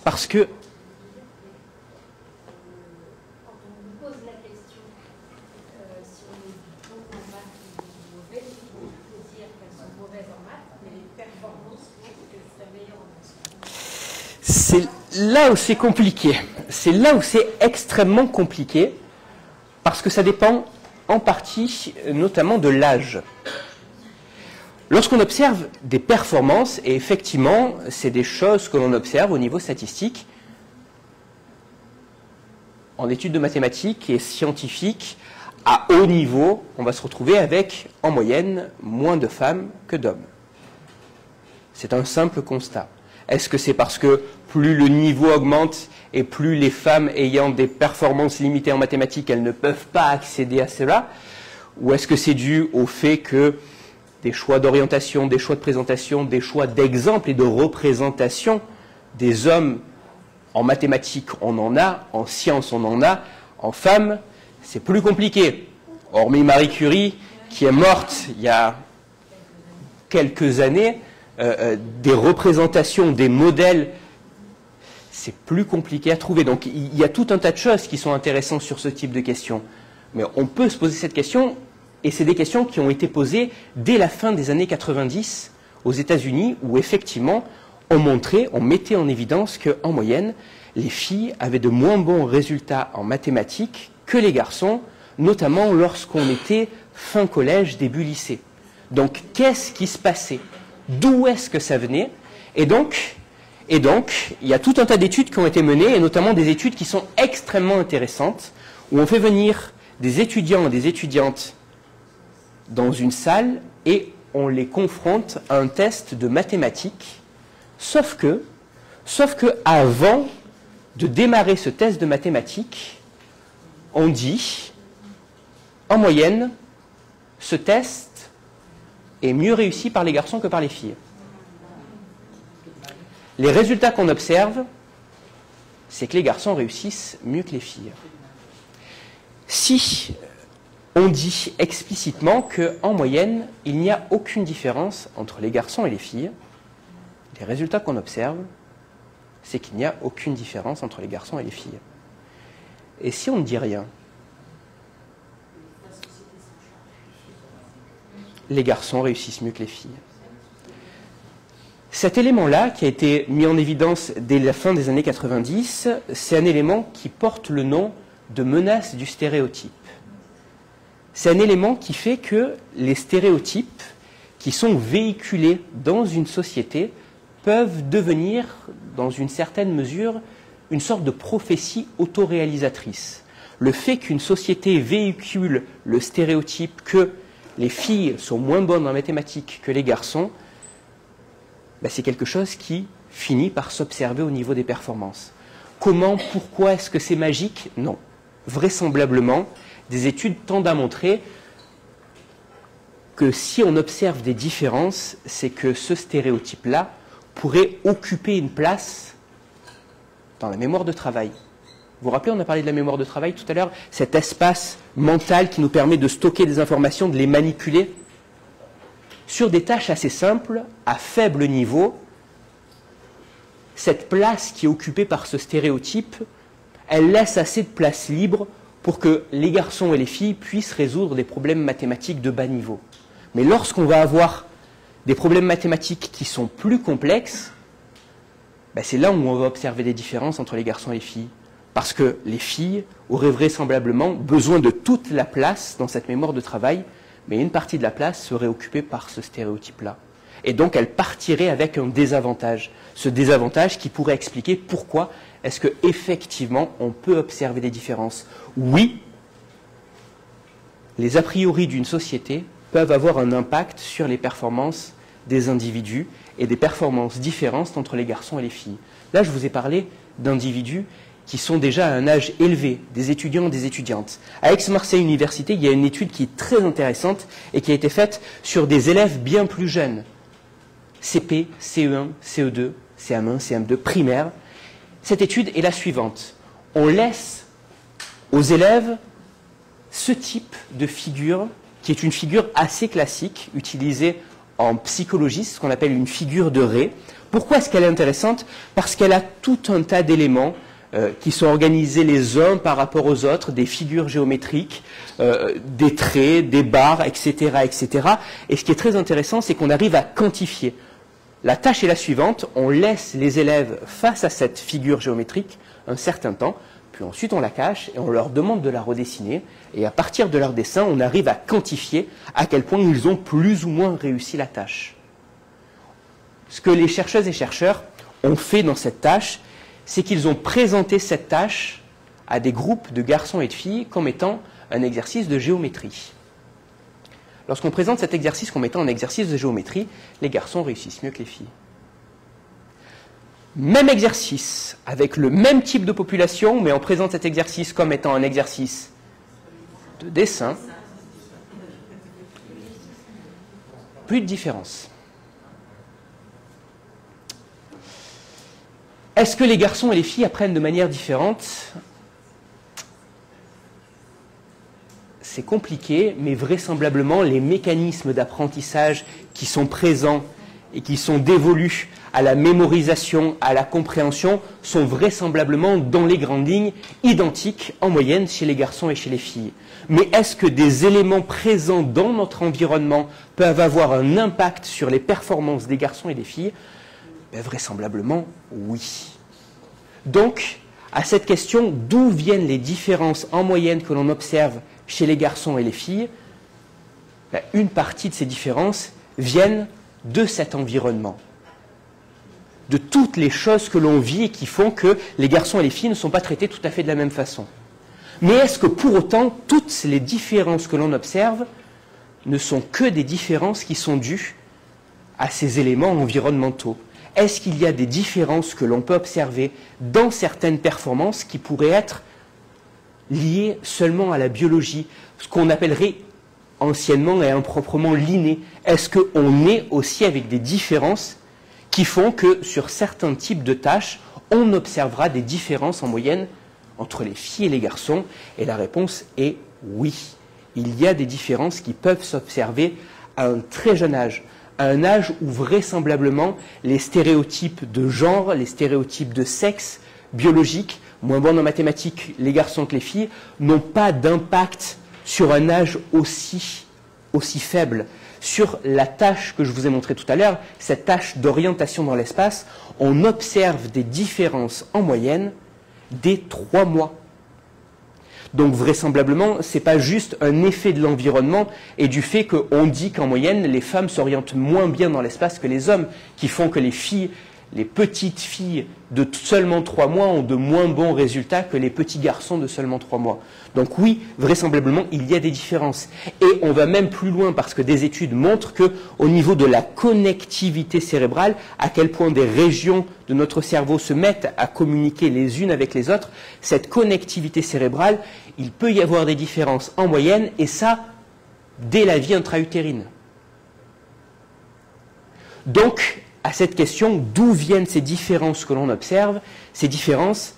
parce que c'est là où c'est compliqué. C'est là où c'est extrêmement compliqué, parce que ça dépend en partie notamment de l'âge. Lorsqu'on observe des performances, et effectivement, c'est des choses que l'on observe au niveau statistique, en études de mathématiques et scientifiques, à haut niveau, on va se retrouver avec, en moyenne, moins de femmes que d'hommes. C'est un simple constat. Est-ce que c'est parce que plus le niveau augmente et plus les femmes ayant des performances limitées en mathématiques, elles ne peuvent pas accéder à cela? Ou est-ce que c'est dû au fait que des choix d'orientation, des choix de présentation, des choix d'exemple et de représentation des hommes en mathématiques, on en a, en sciences, on en a, en femmes, c'est plus compliqué. Hormis Marie Curie, qui est morte il y a quelques années, des représentations, des modèles, c'est plus compliqué à trouver. Donc il y a tout un tas de choses qui sont intéressantes sur ce type de questions. Mais on peut se poser cette question, et c'est des questions qui ont été posées dès la fin des années 90 aux États-Unis, où effectivement on mettait en évidence qu'en moyenne, les filles avaient de moins bons résultats en mathématiques que les garçons, notamment lorsqu'on était fin collège, début lycée. Donc qu'est-ce qui se passait? D'où est-ce que ça venait? Et donc, il y a tout un tas d'études qui ont été menées, et notamment des études qui sont extrêmement intéressantes, où on fait venir des étudiants et des étudiantes dans une salle et on les confronte à un test de mathématiques, sauf que avant de démarrer ce test de mathématiques, on dit en moyenne, ce test est mieux réussi par les garçons que par les filles. Les résultats qu'on observe, c'est que les garçons réussissent mieux que les filles. Si on dit explicitement qu'en moyenne, il n'y a aucune différence entre les garçons et les filles, les résultats qu'on observe, c'est qu'il n'y a aucune différence entre les garçons et les filles. Et si on ne dit rien, les garçons réussissent mieux que les filles. Cet élément-là, qui a été mis en évidence dès la fin des années 90, c'est un élément qui porte le nom de menace du stéréotype. C'est un élément qui fait que les stéréotypes qui sont véhiculés dans une société peuvent devenir, dans une certaine mesure, une sorte de prophétie autoréalisatrice. Le fait qu'une société véhicule le stéréotype que les filles sont moins bonnes en mathématiques que les garçons, c'est quelque chose qui finit par s'observer au niveau des performances. Comment, pourquoi est-ce que c'est magique? Non. Vraisemblablement, des études tendent à montrer que si on observe des différences, c'est que ce stéréotype-là pourrait occuper une place dans la mémoire de travail. Vous vous rappelez, on a parlé de la mémoire de travail tout à l'heure, cet espace mental qui nous permet de stocker des informations, de les manipuler. Sur des tâches assez simples, à faible niveau, cette place qui est occupée par ce stéréotype, elle laisse assez de place libre pour que les garçons et les filles puissent résoudre des problèmes mathématiques de bas niveau. Mais lorsqu'on va avoir des problèmes mathématiques qui sont plus complexes, c'est là où on va observer des différences entre les garçons et les filles. Parce que les filles auraient vraisemblablement besoin de toute la place dans cette mémoire de travail, mais une partie de la place serait occupée par ce stéréotype-là. Et donc elles partiraient avec un désavantage. Ce désavantage qui pourrait expliquer pourquoi est-ce qu'effectivement on peut observer des différences. Oui, les a priori d'une société peuvent avoir un impact sur les performances des individus et des performances différentes entre les garçons et les filles. Là, je vous ai parlé d'individus qui sont déjà à un âge élevé, des étudiants et des étudiantes. À Aix-Marseille Université, il y a une étude qui est très intéressante et qui a été faite sur des élèves bien plus jeunes, CP, CE1, CE2, CM1, CM2, primaire. Cette étude est la suivante. On laisse aux élèves ce type de figure, qui est une figure assez classique, utilisée en psychologie, ce qu'on appelle une figure de Ré. Pourquoi est-ce qu'elle est intéressante? Parce qu'elle a tout un tas d'éléments qui sont organisés les uns par rapport aux autres, des figures géométriques, des traits, des barres, etc., etc. Et ce qui est très intéressant, c'est qu'on arrive à quantifier. La tâche est la suivante, on laisse les élèves face à cette figure géométrique un certain temps, puis ensuite on la cache et on leur demande de la redessiner. Et à partir de leur dessin, on arrive à quantifier à quel point ils ont plus ou moins réussi la tâche. Ce que les chercheuses et chercheurs ont fait dans cette tâche, c'est qu'ils ont présenté cette tâche à des groupes de garçons et de filles comme étant un exercice de géométrie. Lorsqu'on présente cet exercice comme étant un exercice de géométrie, les garçons réussissent mieux que les filles. Même exercice, avec le même type de population, mais on présente cet exercice comme étant un exercice de dessin, plus de différence. Est-ce que les garçons et les filles apprennent de manière différente? C'est compliqué, mais vraisemblablement, les mécanismes d'apprentissage qui sont présents et qui sont dévolus à la mémorisation, à la compréhension, sont vraisemblablement, dans les grandes lignes, identiques en moyenne chez les garçons et chez les filles. Mais est-ce que des éléments présents dans notre environnement peuvent avoir un impact sur les performances des garçons et des filles? Vraisemblablement, oui. Donc, à cette question, d'où viennent les différences en moyenne que l'on observe chez les garçons et les filles? Une partie de ces différences viennent de cet environnement, de toutes les choses que l'on vit et qui font que les garçons et les filles ne sont pas traités tout à fait de la même façon. Mais est-ce que pour autant, toutes les différences que l'on observe ne sont que des différences qui sont dues à ces éléments environnementaux? Est-ce qu'il y a des différences que l'on peut observer dans certaines performances qui pourraient être liées seulement à la biologie, ce qu'on appellerait anciennement et improprement l'inné? Est-ce qu'on est aussi avec des différences qui font que sur certains types de tâches, on observera des différences en moyenne entre les filles et les garçons? Et la réponse est oui. Il y a des différences qui peuvent s'observer à un très jeune âge, à un âge où vraisemblablement les stéréotypes de genre, les stéréotypes de sexe biologique, moins bons en mathématiques les garçons que les filles, n'ont pas d'impact sur un âge aussi faible. Sur la tâche que je vous ai montrée tout à l'heure, cette tâche d'orientation dans l'espace, on observe des différences en moyenne dès 3 mois. Donc vraisemblablement, ce n'est pas juste un effet de l'environnement et du fait qu'on dit qu'en moyenne, les femmes s'orientent moins bien dans l'espace que les hommes, qui font que les filles, les petites filles de seulement 3 mois ont de moins bons résultats que les petits garçons de seulement 3 mois. Donc oui, vraisemblablement, il y a des différences. Et on va même plus loin parce que des études montrent qu'au niveau de la connectivité cérébrale, à quel point des régions de notre cerveau se mettent à communiquer les unes avec les autres, cette connectivité cérébrale, il peut y avoir des différences en moyenne, et ça, dès la vie intra-utérine. Donc, à cette question, d'où viennent ces différences que l'on observe? Ces différences,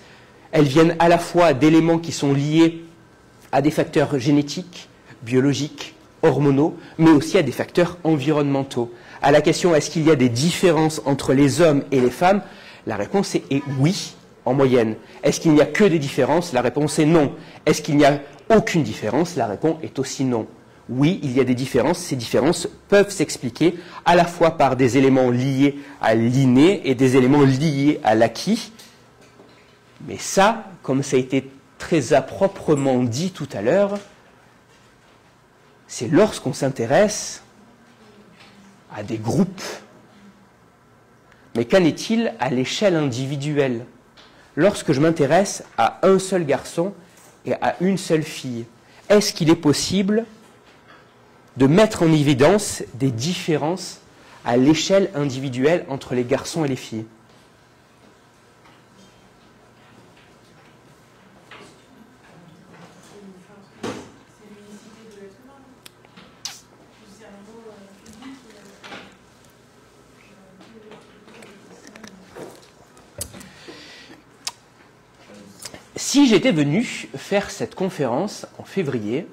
elles viennent à la fois d'éléments qui sont liés à des facteurs génétiques, biologiques, hormonaux, mais aussi à des facteurs environnementaux. À la question, est-ce qu'il y a des différences entre les hommes et les femmes? La réponse est oui, en moyenne. Est-ce qu'il n'y a que des différences? La réponse est non. Est-ce qu'il n'y a aucune différence? La réponse est aussi non. Oui, il y a des différences. Ces différences peuvent s'expliquer à la fois par des éléments liés à l'inné et des éléments liés à l'acquis. Mais ça, comme ça a été très proprement dit tout à l'heure, c'est lorsqu'on s'intéresse à des groupes. Mais qu'en est-il à l'échelle individuelle? Lorsque je m'intéresse à un seul garçon et à une seule fille, est-ce qu'il est possible de mettre en évidence des différences à l'échelle individuelle entre les garçons et les filles? Si j'étais venu faire cette conférence en février,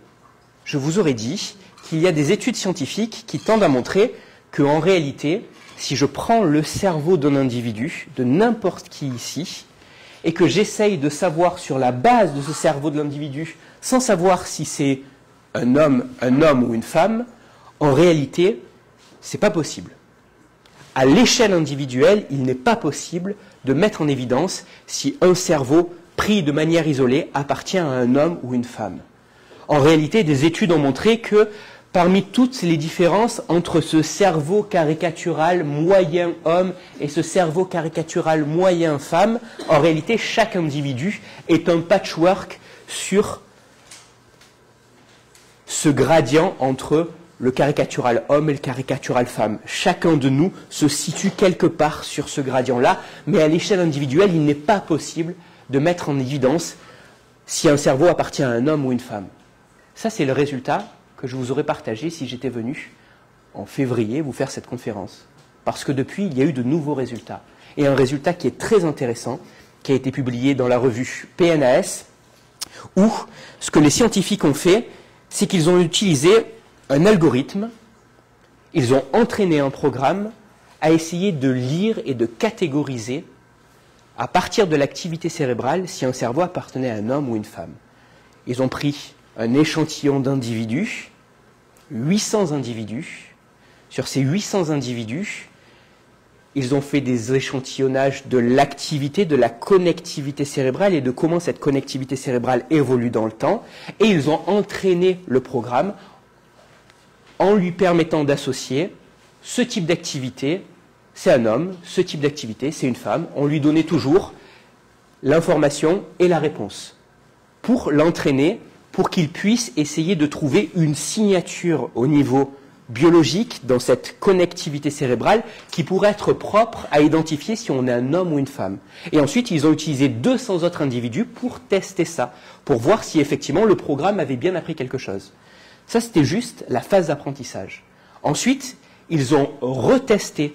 je vous aurais dit qu'il y a des études scientifiques qui tendent à montrer qu'en réalité, si je prends le cerveau d'un individu, de n'importe qui ici, et que j'essaye de savoir sur la base de ce cerveau de l'individu, sans savoir si c'est un homme ou une femme, en réalité, ce n'est pas possible. À l'échelle individuelle, il n'est pas possible de mettre en évidence si un cerveau pris de manière isolée appartient à un homme ou une femme. En réalité, des études ont montré que parmi toutes les différences entre ce cerveau caricatural moyen homme et ce cerveau caricatural moyen femme, en réalité, chaque individu est un patchwork sur ce gradient entre le caricatural homme et le caricatural femme. Chacun de nous se situe quelque part sur ce gradient-là, mais à l'échelle individuelle, il n'est pas possible de mettre en évidence si un cerveau appartient à un homme ou une femme. Ça, c'est le résultat que je vous aurais partagé si j'étais venu en février vous faire cette conférence. Parce que depuis, il y a eu de nouveaux résultats. Et un résultat qui est très intéressant, qui a été publié dans la revue PNAS, où ce que les scientifiques ont fait, c'est qu'ils ont utilisé un algorithme, ils ont entraîné un programme à essayer de lire et de catégoriser à partir de l'activité cérébrale si un cerveau appartenait à un homme ou une femme. Ils ont pris un échantillon d'individus, 800 individus. Sur ces 800 individus, ils ont fait des échantillonnages de l'activité, de la connectivité cérébrale et de comment cette connectivité cérébrale évolue dans le temps. Et ils ont entraîné le programme en lui permettant d'associer ce type d'activité, c'est un homme, ce type d'activité, c'est une femme. On lui donnait toujours l'information et la réponse pour l'entraîner, pour qu'il puisse essayer de trouver une signature au niveau biologique, dans cette connectivité cérébrale qui pourrait être propre à identifier si on est un homme ou une femme. Et ensuite, ils ont utilisé 200 autres individus pour tester ça, pour voir si effectivement le programme avait bien appris quelque chose. Ça, c'était juste la phase d'apprentissage. Ensuite, ils ont retesté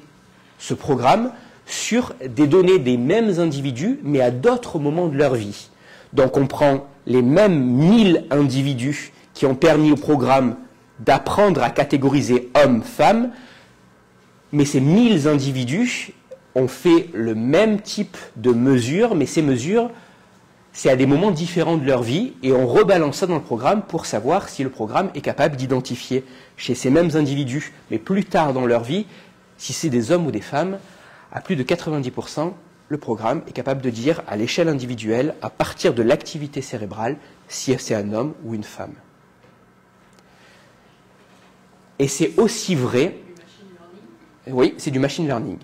ce programme sur des données des mêmes individus, mais à d'autres moments de leur vie. Donc on prend les mêmes 1000 individus qui ont permis au programme d'apprendre à catégoriser hommes, femmes, mais ces 1000 individus ont fait le même type de mesures, mais ces mesures, c'est à des moments différents de leur vie, et on rebalance ça dans le programme pour savoir si le programme est capable d'identifier chez ces mêmes individus, mais plus tard dans leur vie, si c'est des hommes ou des femmes. À plus de 90%, le programme est capable de dire à l'échelle individuelle, à partir de l'activité cérébrale, si c'est un homme ou une femme. Et c'est aussi vrai, oui, c'est du machine learning.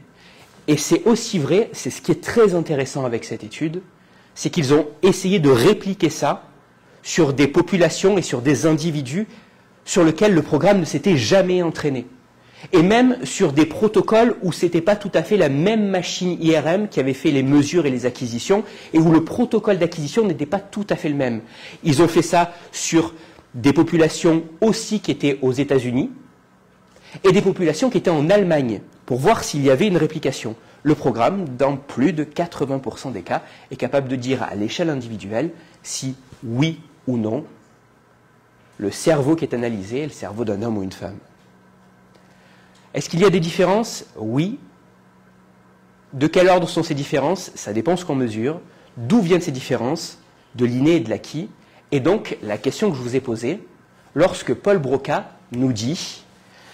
Et c'est aussi vrai, c'est ce qui est très intéressant avec cette étude, c'est qu'ils ont essayé de répliquer ça sur des populations et sur des individus sur lesquels le programme ne s'était jamais entraîné. Et même sur des protocoles où ce n'était pas tout à fait la même machine IRM qui avait fait les mesures et les acquisitions, et où le protocole d'acquisition n'était pas tout à fait le même. Ils ont fait ça sur des populations aussi qui étaient aux États-Unis, et des populations qui étaient en Allemagne, pour voir s'il y avait une réplication. Le programme, dans plus de 80% des cas, est capable de dire à l'échelle individuelle si, oui ou non, le cerveau qui est analysé est le cerveau d'un homme ou une femme. Est-ce qu'il y a des différences? Oui. De quel ordre sont ces différences? Ça dépend ce qu'on mesure. D'où viennent ces différences? De l'inné et de l'acquis. Et donc, la question que je vous ai posée, lorsque Paul Broca nous dit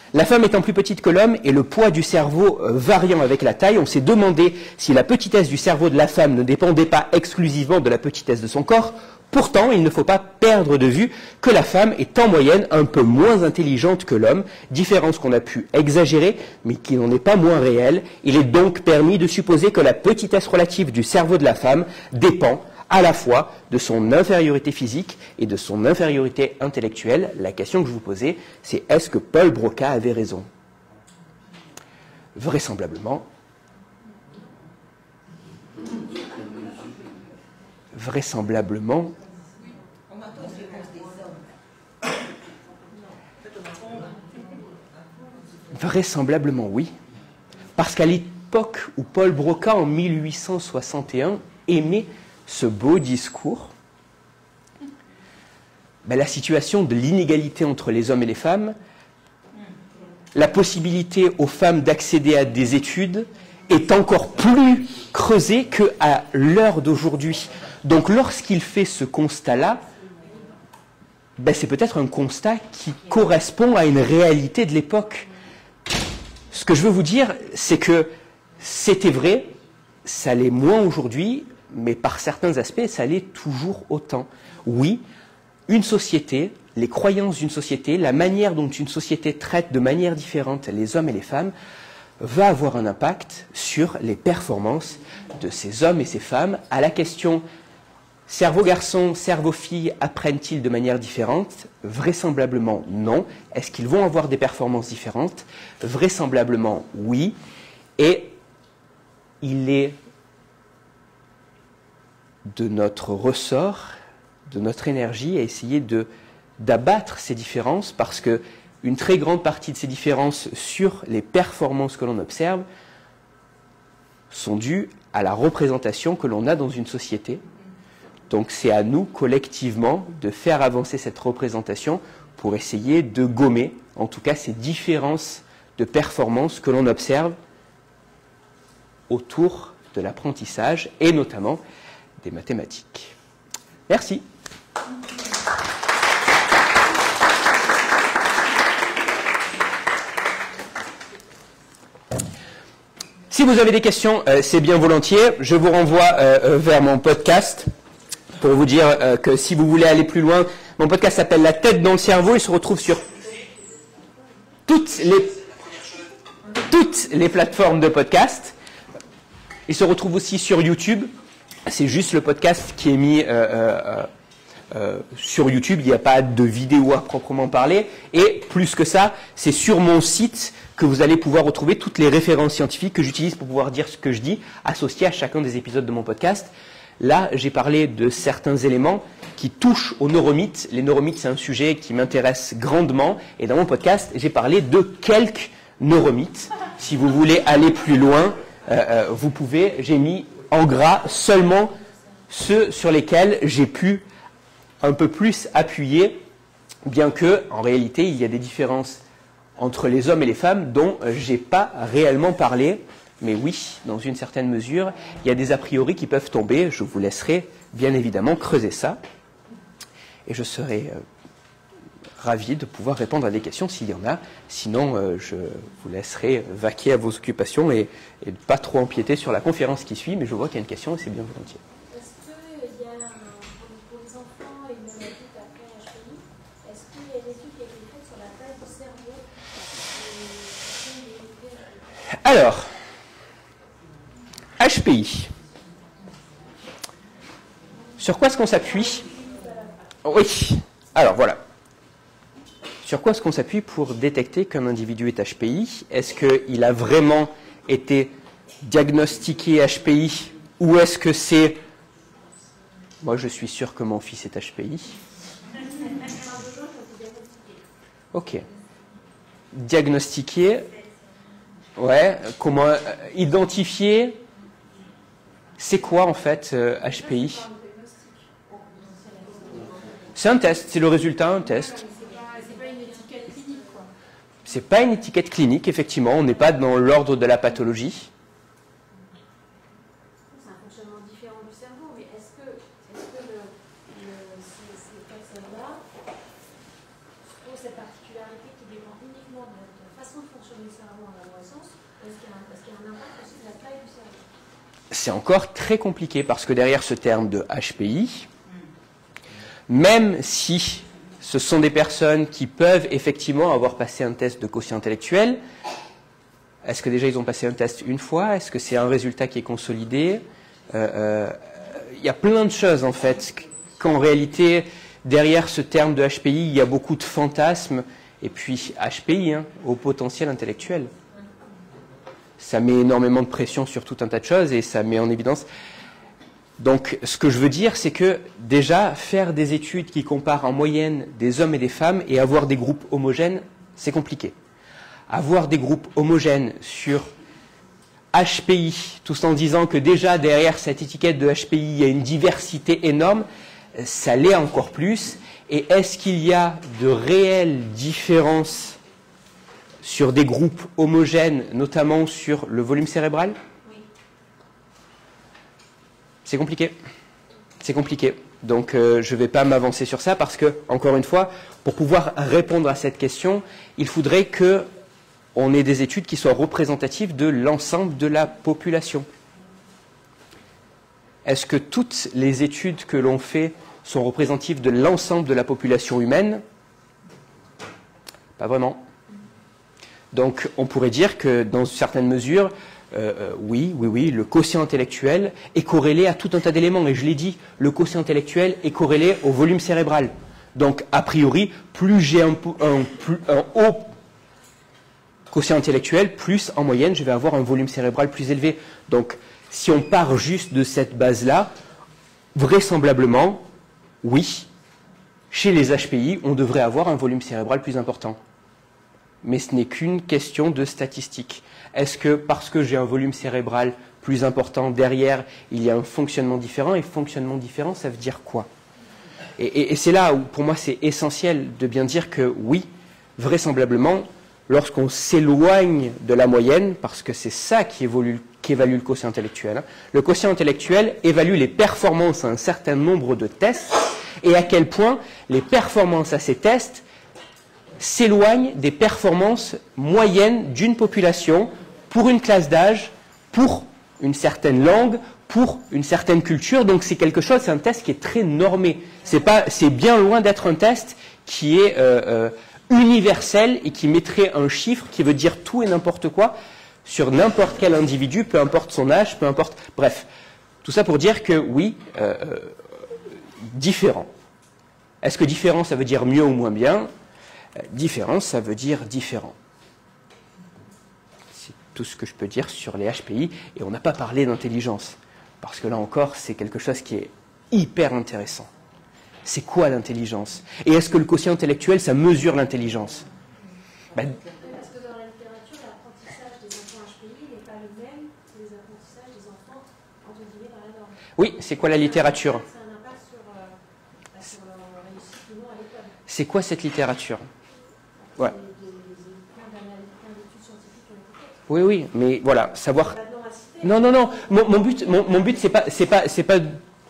« La femme étant plus petite que l'homme et le poids du cerveau variant avec la taille, on s'est demandé si la petitesse du cerveau de la femme ne dépendait pas exclusivement de la petitesse de son corps. Pourtant, il ne faut pas perdre de vue que la femme est en moyenne un peu moins intelligente que l'homme, différence qu'on a pu exagérer, mais qui n'en est pas moins réelle. Il est donc permis de supposer que la petitesse relative du cerveau de la femme dépend à la fois de son infériorité physique et de son infériorité intellectuelle. La question que je vous posais, c'est est-ce que Paul Broca avait raison? Vraisemblablement. Vraisemblablement. Vraisemblablement oui. Parce qu'à l'époque où Paul Broca, en 1861, émet ce beau discours, la situation de l'inégalité entre les hommes et les femmes, la possibilité aux femmes d'accéder à des études est encore plus creusée qu'à l'heure d'aujourd'hui. Donc lorsqu'il fait ce constat-là, c'est peut-être un constat qui correspond à une réalité de l'époque. Ce que je veux vous dire, c'est que c'était vrai, ça l'est moins aujourd'hui, mais par certains aspects, ça l'est toujours autant. Oui, une société, les croyances d'une société, la manière dont une société traite de manière différente les hommes et les femmes, va avoir un impact sur les performances de ces hommes et ces femmes. À la question cerveau garçon, cerveau fille, apprennent-ils de manière différente? Vraisemblablement non. Est-ce qu'ils vont avoir des performances différentes? Vraisemblablement oui. Et il est de notre ressort, de notre énergie, à essayer d'abattre ces différences, parce que une très grande partie de ces différences sur les performances que l'on observe sont dues à la représentation que l'on a dans une société. Donc c'est à nous, collectivement, de faire avancer cette représentation pour essayer de gommer, en tout cas, ces différences de performance que l'on observe autour de l'apprentissage, et notamment des mathématiques. Merci. Si vous avez des questions, c'est bien volontiers. Je vous renvoie vers mon podcast pour vous dire que si vous voulez aller plus loin, mon podcast s'appelle La tête dans le cerveau. Il se retrouve sur toutes les plateformes de podcast. Il se retrouve aussi sur YouTube. C'est juste le podcast qui est mis sur YouTube, il n'y a pas de vidéo à proprement parler. Et plus que ça, c'est sur mon site que vous allez pouvoir retrouver toutes les références scientifiques que j'utilise pour pouvoir dire ce que je dis, associées à chacun des épisodes de mon podcast. Là, j'ai parlé de certains éléments qui touchent aux neuromythes. Les neuromythes, c'est un sujet qui m'intéresse grandement. Et dans mon podcast, j'ai parlé de quelques neuromythes. Si vous voulez aller plus loin, vous pouvez. J'ai mis en gras seulement ceux sur lesquels j'ai pu un peu plus appuyer, bien que, en réalité, il y a des différences entre les hommes et les femmes dont j'ai pas réellement parlé. Mais oui, dans une certaine mesure, il y a des a priori qui peuvent tomber. Je vous laisserai bien évidemment creuser ça. Et je serai ravi de pouvoir répondre à des questions s'il y en a. Sinon, je vous laisserai vaquer à vos occupations et pas trop empiéter sur la conférence qui suit. Mais je vois qu'il y a une question et c'est bien volontiers. Est-ce qu'il y a, pour les enfants et même adultes après HPI, est-ce qu'il y a des études qui ont été faites sur la taille du cerveau? Alors, HPI. Sur quoi est-ce qu'on s'appuie? Oui. Alors, voilà. Sur quoi est-ce qu'on s'appuie pour détecter qu'un individu est HPI? Est-ce qu'il a vraiment été diagnostiqué HPI ou est-ce que c'est... Moi, je suis sûr que mon fils est HPI. Ok. Diagnostiqué. Ouais. Comment identifier? C'est quoi en fait HPI? C'est un test, c'est le résultat d'un test. C'est pas une étiquette clinique, quoi. C'est pas une étiquette clinique, effectivement, on n'est pas dans l'ordre de la pathologie. C'est un fonctionnement différent du cerveau, mais est-ce que ces personnes-là ont cette particularité qui dépend uniquement de la façon de fonctionner le cerveau en adolescence, ou est-ce qu'il y a un impact aussi de la taille du cerveau? C'est encore très compliqué parce que derrière ce terme de HPI, même si ce sont des personnes qui peuvent effectivement avoir passé un test de quotient intellectuel, est-ce que déjà ils ont passé un test une fois? Est-ce que c'est un résultat qui est consolidé? Il y a plein de choses en fait, qu'en réalité, derrière ce terme de HPI, il y a beaucoup de fantasmes, et puis HPI, au potentiel intellectuel. Ça met énormément de pression sur tout un tas de choses et ça met en évidence. Donc, ce que je veux dire, c'est que déjà, faire des études qui comparent en moyenne des hommes et des femmes et avoir des groupes homogènes, c'est compliqué. Avoir des groupes homogènes sur HPI, tout en disant que déjà derrière cette étiquette de HPI, il y a une diversité énorme, ça l'est encore plus. Et est-ce qu'il y a de réelles différences sur des groupes homogènes, notamment sur le volume cérébral? C'est compliqué. C'est compliqué. Donc, je ne vais pas m'avancer sur ça parce que, encore une fois, pour pouvoir répondre à cette question, il faudrait qu'on ait des études qui soient représentatives de l'ensemble de la population. Est-ce que toutes les études que l'on fait sont représentatives de l'ensemble de la population humaine? Pas vraiment. Donc, on pourrait dire que, dans certaines mesures, oui, le quotient intellectuel est corrélé à tout un tas d'éléments. Et je l'ai dit, le quotient intellectuel est corrélé au volume cérébral. Donc, a priori, plus j'ai un haut quotient intellectuel, plus, en moyenne, je vais avoir un volume cérébral plus élevé. Donc, si on part juste de cette base-là, vraisemblablement, oui, chez les HPI, on devrait avoir un volume cérébral plus important. Mais ce n'est qu'une question de statistique. Est-ce que parce que j'ai un volume cérébral plus important derrière, il y a un fonctionnement différent? Et fonctionnement différent, ça veut dire quoi? Et c'est là où, pour moi, c'est essentiel de bien dire que oui, vraisemblablement, lorsqu'on s'éloigne de la moyenne, parce que c'est ça qui évalue le quotient intellectuel, le quotient intellectuel évalue les performances à un certain nombre de tests et à quel point les performances à ces tests s'éloignent des performances moyennes d'une population pour une classe d'âge, pour une certaine langue, pour une certaine culture. Donc c'est quelque chose, c'est un test qui est très normé. C'est bien loin d'être un test qui est universel et qui mettrait un chiffre qui veut dire tout et n'importe quoi sur n'importe quel individu, peu importe son âge, peu importe... Bref, tout ça pour dire que oui, différent. Est-ce que différent, ça veut dire mieux ou moins bien? Différent, ça veut dire différent. C'est tout ce que je peux dire sur les HPI. Et on n'a pas parlé d'intelligence. Parce que là encore, c'est quelque chose qui est hyper intéressant. C'est quoi l'intelligence? Et est-ce que le quotient intellectuel, ça mesure l'intelligence? Parce que dans la littérature, l'apprentissage des enfants HPI n'est pas le même que les apprentissages des enfants entre guillemets dans la norme. Oui, c'est quoi la littérature? Ça a un impact sur leur réussite ou non à l'école. C'est quoi cette littérature? Ouais. Plein d'études scientifiques qui ont été faites. Oui, oui, mais voilà, savoir... Maintenant, à citer, Non, non, non. Mon but, c'est pas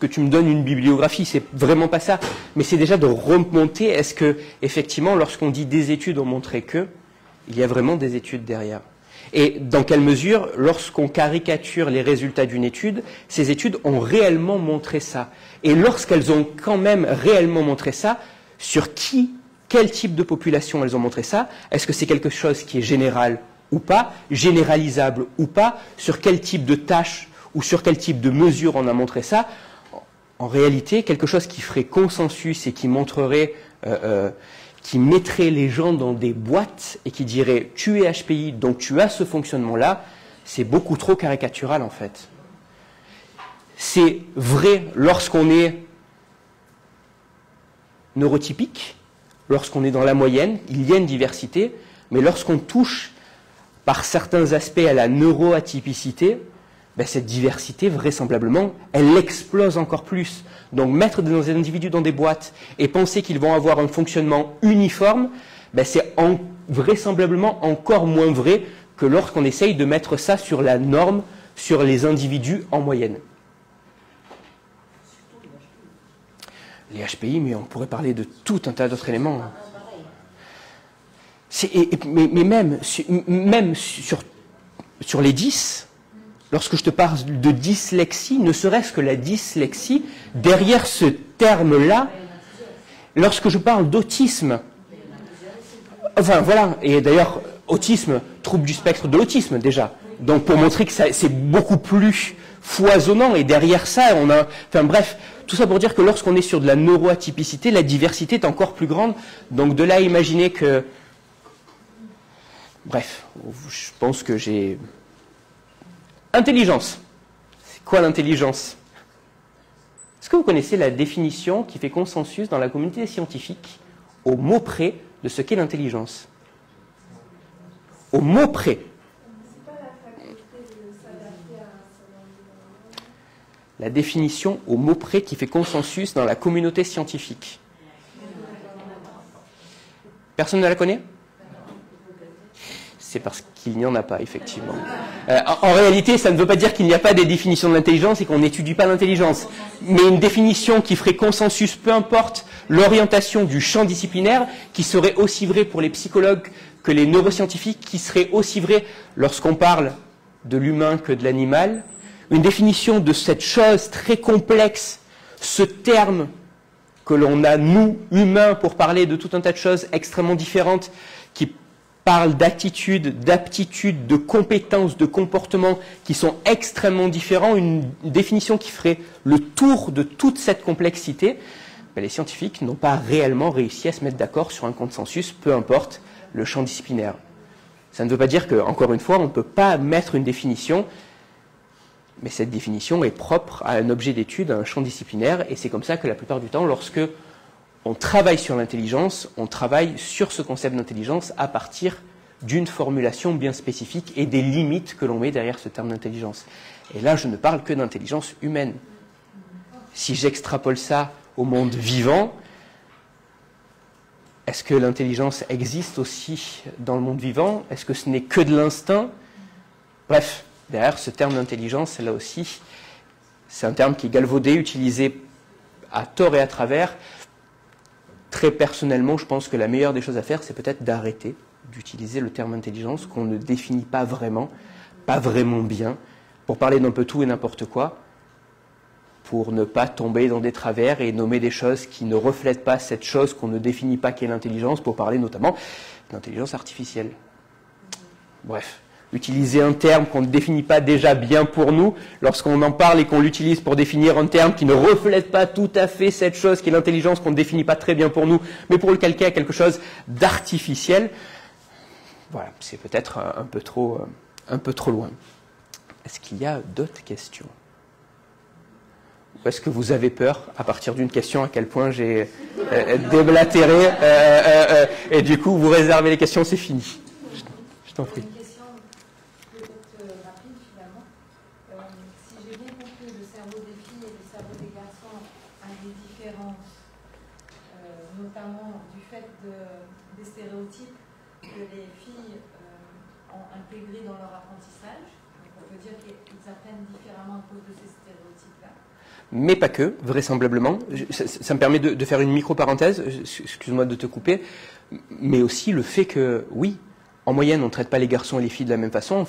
que tu me donnes une bibliographie, c'est vraiment pas ça. Mais c'est déjà de remonter. Est-ce que, effectivement, lorsqu'on dit des études ont montré que, il y a vraiment des études derrière? Et dans quelle mesure, lorsqu'on caricature les résultats d'une étude, ces études ont réellement montré ça? Et lorsqu'elles ont quand même réellement montré ça, sur qui, quel type de population elles ont montré ça? Est-ce que c'est quelque chose qui est général ou pas, généralisable ou pas, sur quel type de tâche ou sur quel type de mesure on a montré ça? En réalité, quelque chose qui ferait consensus et qui montrerait, qui mettrait les gens dans des boîtes et qui dirait « tu es HPI, donc tu as ce fonctionnement-là », c'est beaucoup trop caricatural en fait. C'est vrai lorsqu'on est neurotypique, lorsqu'on est dans la moyenne, il y a une diversité, mais lorsqu'on touche par certains aspects à la neuroatypicité, ben cette diversité, vraisemblablement, elle explose encore plus. Donc mettre des individus dans des boîtes et penser qu'ils vont avoir un fonctionnement uniforme, ben c'est vraisemblablement encore moins vrai que lorsqu'on essaye de mettre ça sur la norme, sur les individus en moyenne. Les HPI, mais on pourrait parler de tout un tas d'autres éléments. Mais même sur les 10, lorsque je te parle de dyslexie, ne serait-ce que la dyslexie, derrière ce terme-là, lorsque je parle d'autisme, enfin voilà, et d'ailleurs, autisme, trouble du spectre de l'autisme déjà, donc pour montrer que c'est beaucoup plus foisonnant, et derrière ça, on a, enfin bref, tout ça pour dire que lorsqu'on est sur de la neuroatypicité, la diversité est encore plus grande, donc de là à imaginer que, bref, je pense que j'ai... Intelligence. C'est quoi l'intelligence? Est-ce que vous connaissez la définition qui fait consensus dans la communauté scientifique au mot près de ce qu'est l'intelligence? Au mot près. La définition au mot près qui fait consensus dans la communauté scientifique. Personne ne la connaît? C'est parce qu'il n'y en a pas, effectivement. En réalité, ça ne veut pas dire qu'il n'y a pas des définitions de l'intelligence et qu'on n'étudie pas l'intelligence. Mais une définition qui ferait consensus, peu importe l'orientation du champ disciplinaire, qui serait aussi vrai pour les psychologues que les neuroscientifiques, qui serait aussi vrai lorsqu'on parle de l'humain que de l'animal. Une définition de cette chose très complexe, ce terme que l'on a, nous, humains, pour parler de tout un tas de choses extrêmement différentes, qui parle d'attitude, d'aptitude, de compétences, de comportements qui sont extrêmement différents, une définition qui ferait le tour de toute cette complexité, ben les scientifiques n'ont pas réellement réussi à se mettre d'accord sur un consensus, peu importe le champ disciplinaire. Ça ne veut pas dire que, encore une fois, on ne peut pas mettre une définition, mais cette définition est propre à un objet d'étude, à un champ disciplinaire, et c'est comme ça que la plupart du temps, lorsque on travaille sur l'intelligence, on travaille sur ce concept d'intelligence à partir d'une formulation bien spécifique et des limites que l'on met derrière ce terme d'intelligence. Et là, je ne parle que d'intelligence humaine. Si j'extrapole ça au monde vivant, est-ce que l'intelligence existe aussi dans le monde vivant? Est-ce que ce n'est que de l'instinct? Bref, derrière ce terme d'intelligence, là aussi, c'est un terme qui est galvaudé, utilisé à tort et à travers. Très personnellement, je pense que la meilleure des choses à faire, c'est peut-être d'arrêter d'utiliser le terme intelligence qu'on ne définit pas vraiment bien, pour parler d'un peu tout et n'importe quoi, pour ne pas tomber dans des travers et nommer des choses qui ne reflètent pas cette chose qu'on ne définit pas qu'est l'intelligence, pour parler notamment d'intelligence artificielle. Bref, Utiliser un terme qu'on ne définit pas déjà bien pour nous, lorsqu'on en parle et qu'on l'utilise pour définir un terme qui ne reflète pas tout à fait cette chose qui est l'intelligence qu'on ne définit pas très bien pour nous, mais pour le calquer à quelque chose d'artificiel, voilà, c'est peut-être un peu trop loin. Est-ce qu'il y a d'autres questions? Ou est-ce que vous avez peur, à partir d'une question, à quel point j'ai déblatéré et du coup, vous réservez les questions, c'est fini. Je t'en prie. Une question peut-être rapide finalement. Si j'ai bien compris, le cerveau des filles et le cerveau des garçons a des différences, notamment du fait des stéréotypes que les filles ont intégrés dans leur apprentissage. Donc on peut dire qu'ils apprennent différemment à cause de ces stéréotypes-là. Mais pas que, vraisemblablement. Ça me permet de faire une micro-parenthèse, excuse-moi de te couper, mais aussi le fait que, oui, en moyenne, on ne traite pas les garçons et les filles de la même façon,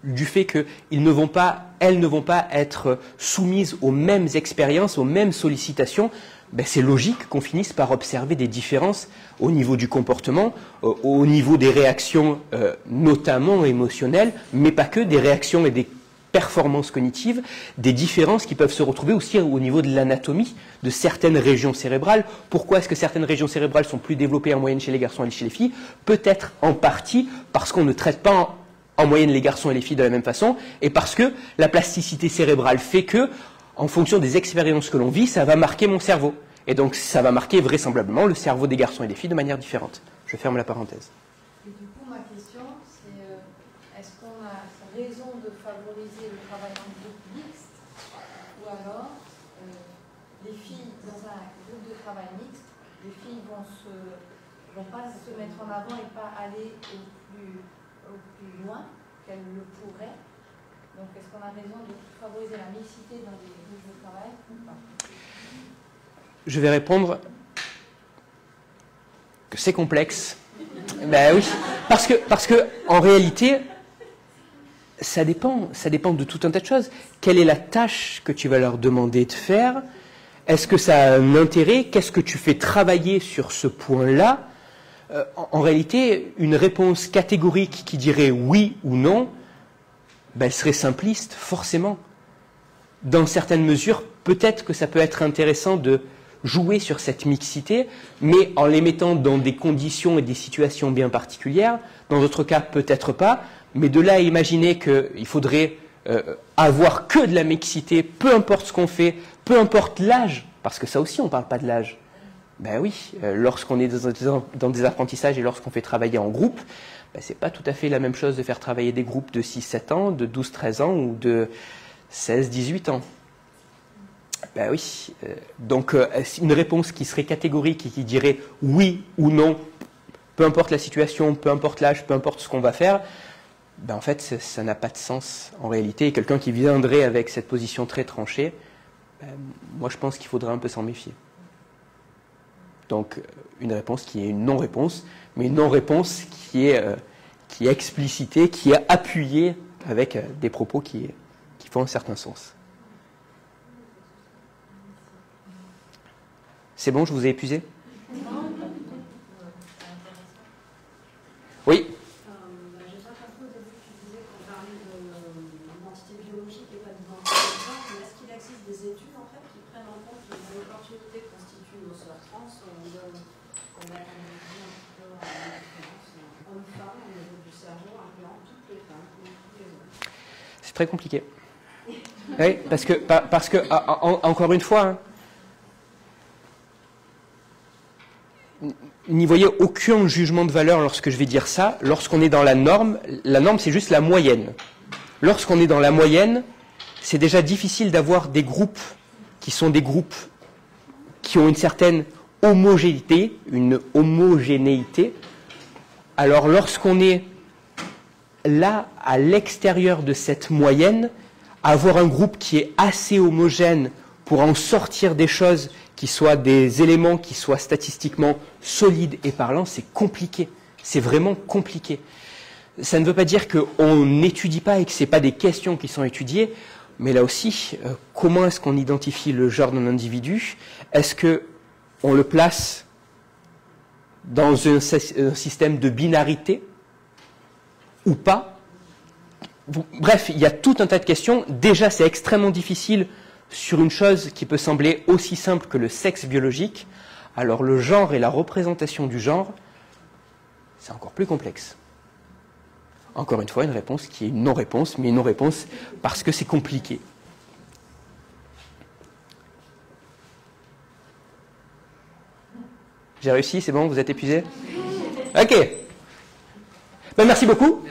du fait qu'elles ne vont pas être soumises aux mêmes expériences, aux mêmes sollicitations. Ben, c'est logique qu'on finisse par observer des différences au niveau du comportement, au niveau des réactions, notamment émotionnelles, mais pas que, des réactions et des performances cognitives, des différences qui peuvent se retrouver aussi au niveau de l'anatomie de certaines régions cérébrales. Pourquoi est-ce que certaines régions cérébrales sont plus développées en moyenne chez les garçons et chez les filles? Peut-être en partie parce qu'on ne traite pas en moyenne les garçons et les filles de la même façon, et parce que la plasticité cérébrale fait que, en fonction des expériences que l'on vit, ça va marquer mon cerveau. Et donc ça va marquer vraisemblablement le cerveau des garçons et des filles de manière différente. Je ferme la parenthèse. Et du coup, ma question, c'est est-ce qu'on a raison de favoriser le travail en groupe mixte, ou alors les filles dans un groupe de travail mixte, les filles vont pas se mettre en avant et pas aller au plus loin qu'elles le pourraient. Donc est-ce qu'on a raison de favoriser la mixité dans les groupes de travail ou pas? Je vais répondre que c'est complexe. Ben oui, parce que en réalité, ça dépend de tout un tas de choses. Quelle est la tâche que tu vas leur demander de faire? Est-ce que ça a un intérêt? Qu'est-ce que tu fais travailler sur ce point-là? En réalité, une réponse catégorique qui dirait oui ou non, ben, elle serait simpliste, forcément. Dans certaines mesures, peut-être que ça peut être intéressant de jouer sur cette mixité, mais en les mettant dans des conditions et des situations bien particulières. Dans d'autres cas, peut-être pas. Mais de là à imaginer qu'il faudrait avoir que de la mixité, peu importe ce qu'on fait, peu importe l'âge, parce que ça aussi, on ne parle pas de l'âge. Ben oui, lorsqu'on est dans des apprentissages et lorsqu'on fait travailler en groupe, ben c'est pas tout à fait la même chose de faire travailler des groupes de 6-7 ans, de 12-13 ans ou de 16-18 ans. Ben oui, donc une réponse qui serait catégorique et qui dirait oui ou non, peu importe la situation, peu importe l'âge, peu importe ce qu'on va faire, ben en fait ça n'a pas de sens en réalité. Et quelqu'un qui viendrait avec cette position très tranchée, ben, moi je pense qu'il faudrait un peu s'en méfier. Donc une réponse qui est une non-réponse, mais une non-réponse qui est explicitée, qui est appuyée avec des propos qui font un certain sens. C'est bon, je vous ai épuisé? Oui. J'ai pas compris au début que tu disais qu'on parlait d'identité biologique et pas d'identité de genre, mais est-ce qu'il existe des études en fait qui prennent en compte l'opportunité que constitue nos sœurs trans? On a analysé un petit peu la différence homme-femme au niveau du cerveau, incluant toutes les femmes, tous les hommes. C'est très compliqué. Oui, parce que encore une fois, hein, n'y voyez aucun jugement de valeur lorsque je vais dire ça. Lorsqu'on est dans la norme c'est juste la moyenne. Lorsqu'on est dans la moyenne, c'est déjà difficile d'avoir des groupes qui sont des groupes qui ont une certaine homogénéité, Alors lorsqu'on est là, à l'extérieur de cette moyenne, avoir un groupe qui est assez homogène pour en sortir des choses qui soient des éléments qui soient statistiquement solides et parlants, c'est compliqué. C'est vraiment compliqué. Ça ne veut pas dire qu'on n'étudie pas et que ce n'est pas des questions qui sont étudiées, mais là aussi, comment est-ce qu'on identifie le genre d'un individu? Est-ce qu'on le place dans un système de binarité ou pas? bref, il y a tout un tas de questions. Déjà, c'est extrêmement difficile sur une chose qui peut sembler aussi simple que le sexe biologique. Alors le genre et la représentation du genre, c'est encore plus complexe. Encore une fois, une réponse qui est une non-réponse, mais une non-réponse parce que c'est compliqué. J'ai réussi, c'est bon, vous êtes épuisé? Ok. Ben, merci beaucoup.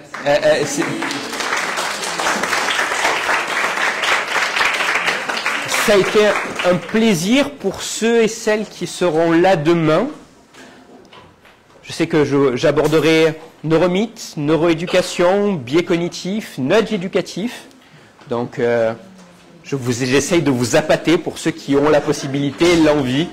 Ça a été un plaisir pour ceux et celles qui seront là demain. Je sais que j'aborderai neuromythes, neuroéducation, biais cognitifs, nudge éducatif. Donc, j'essaye de vous appâter pour ceux qui ont la possibilité et l'envie.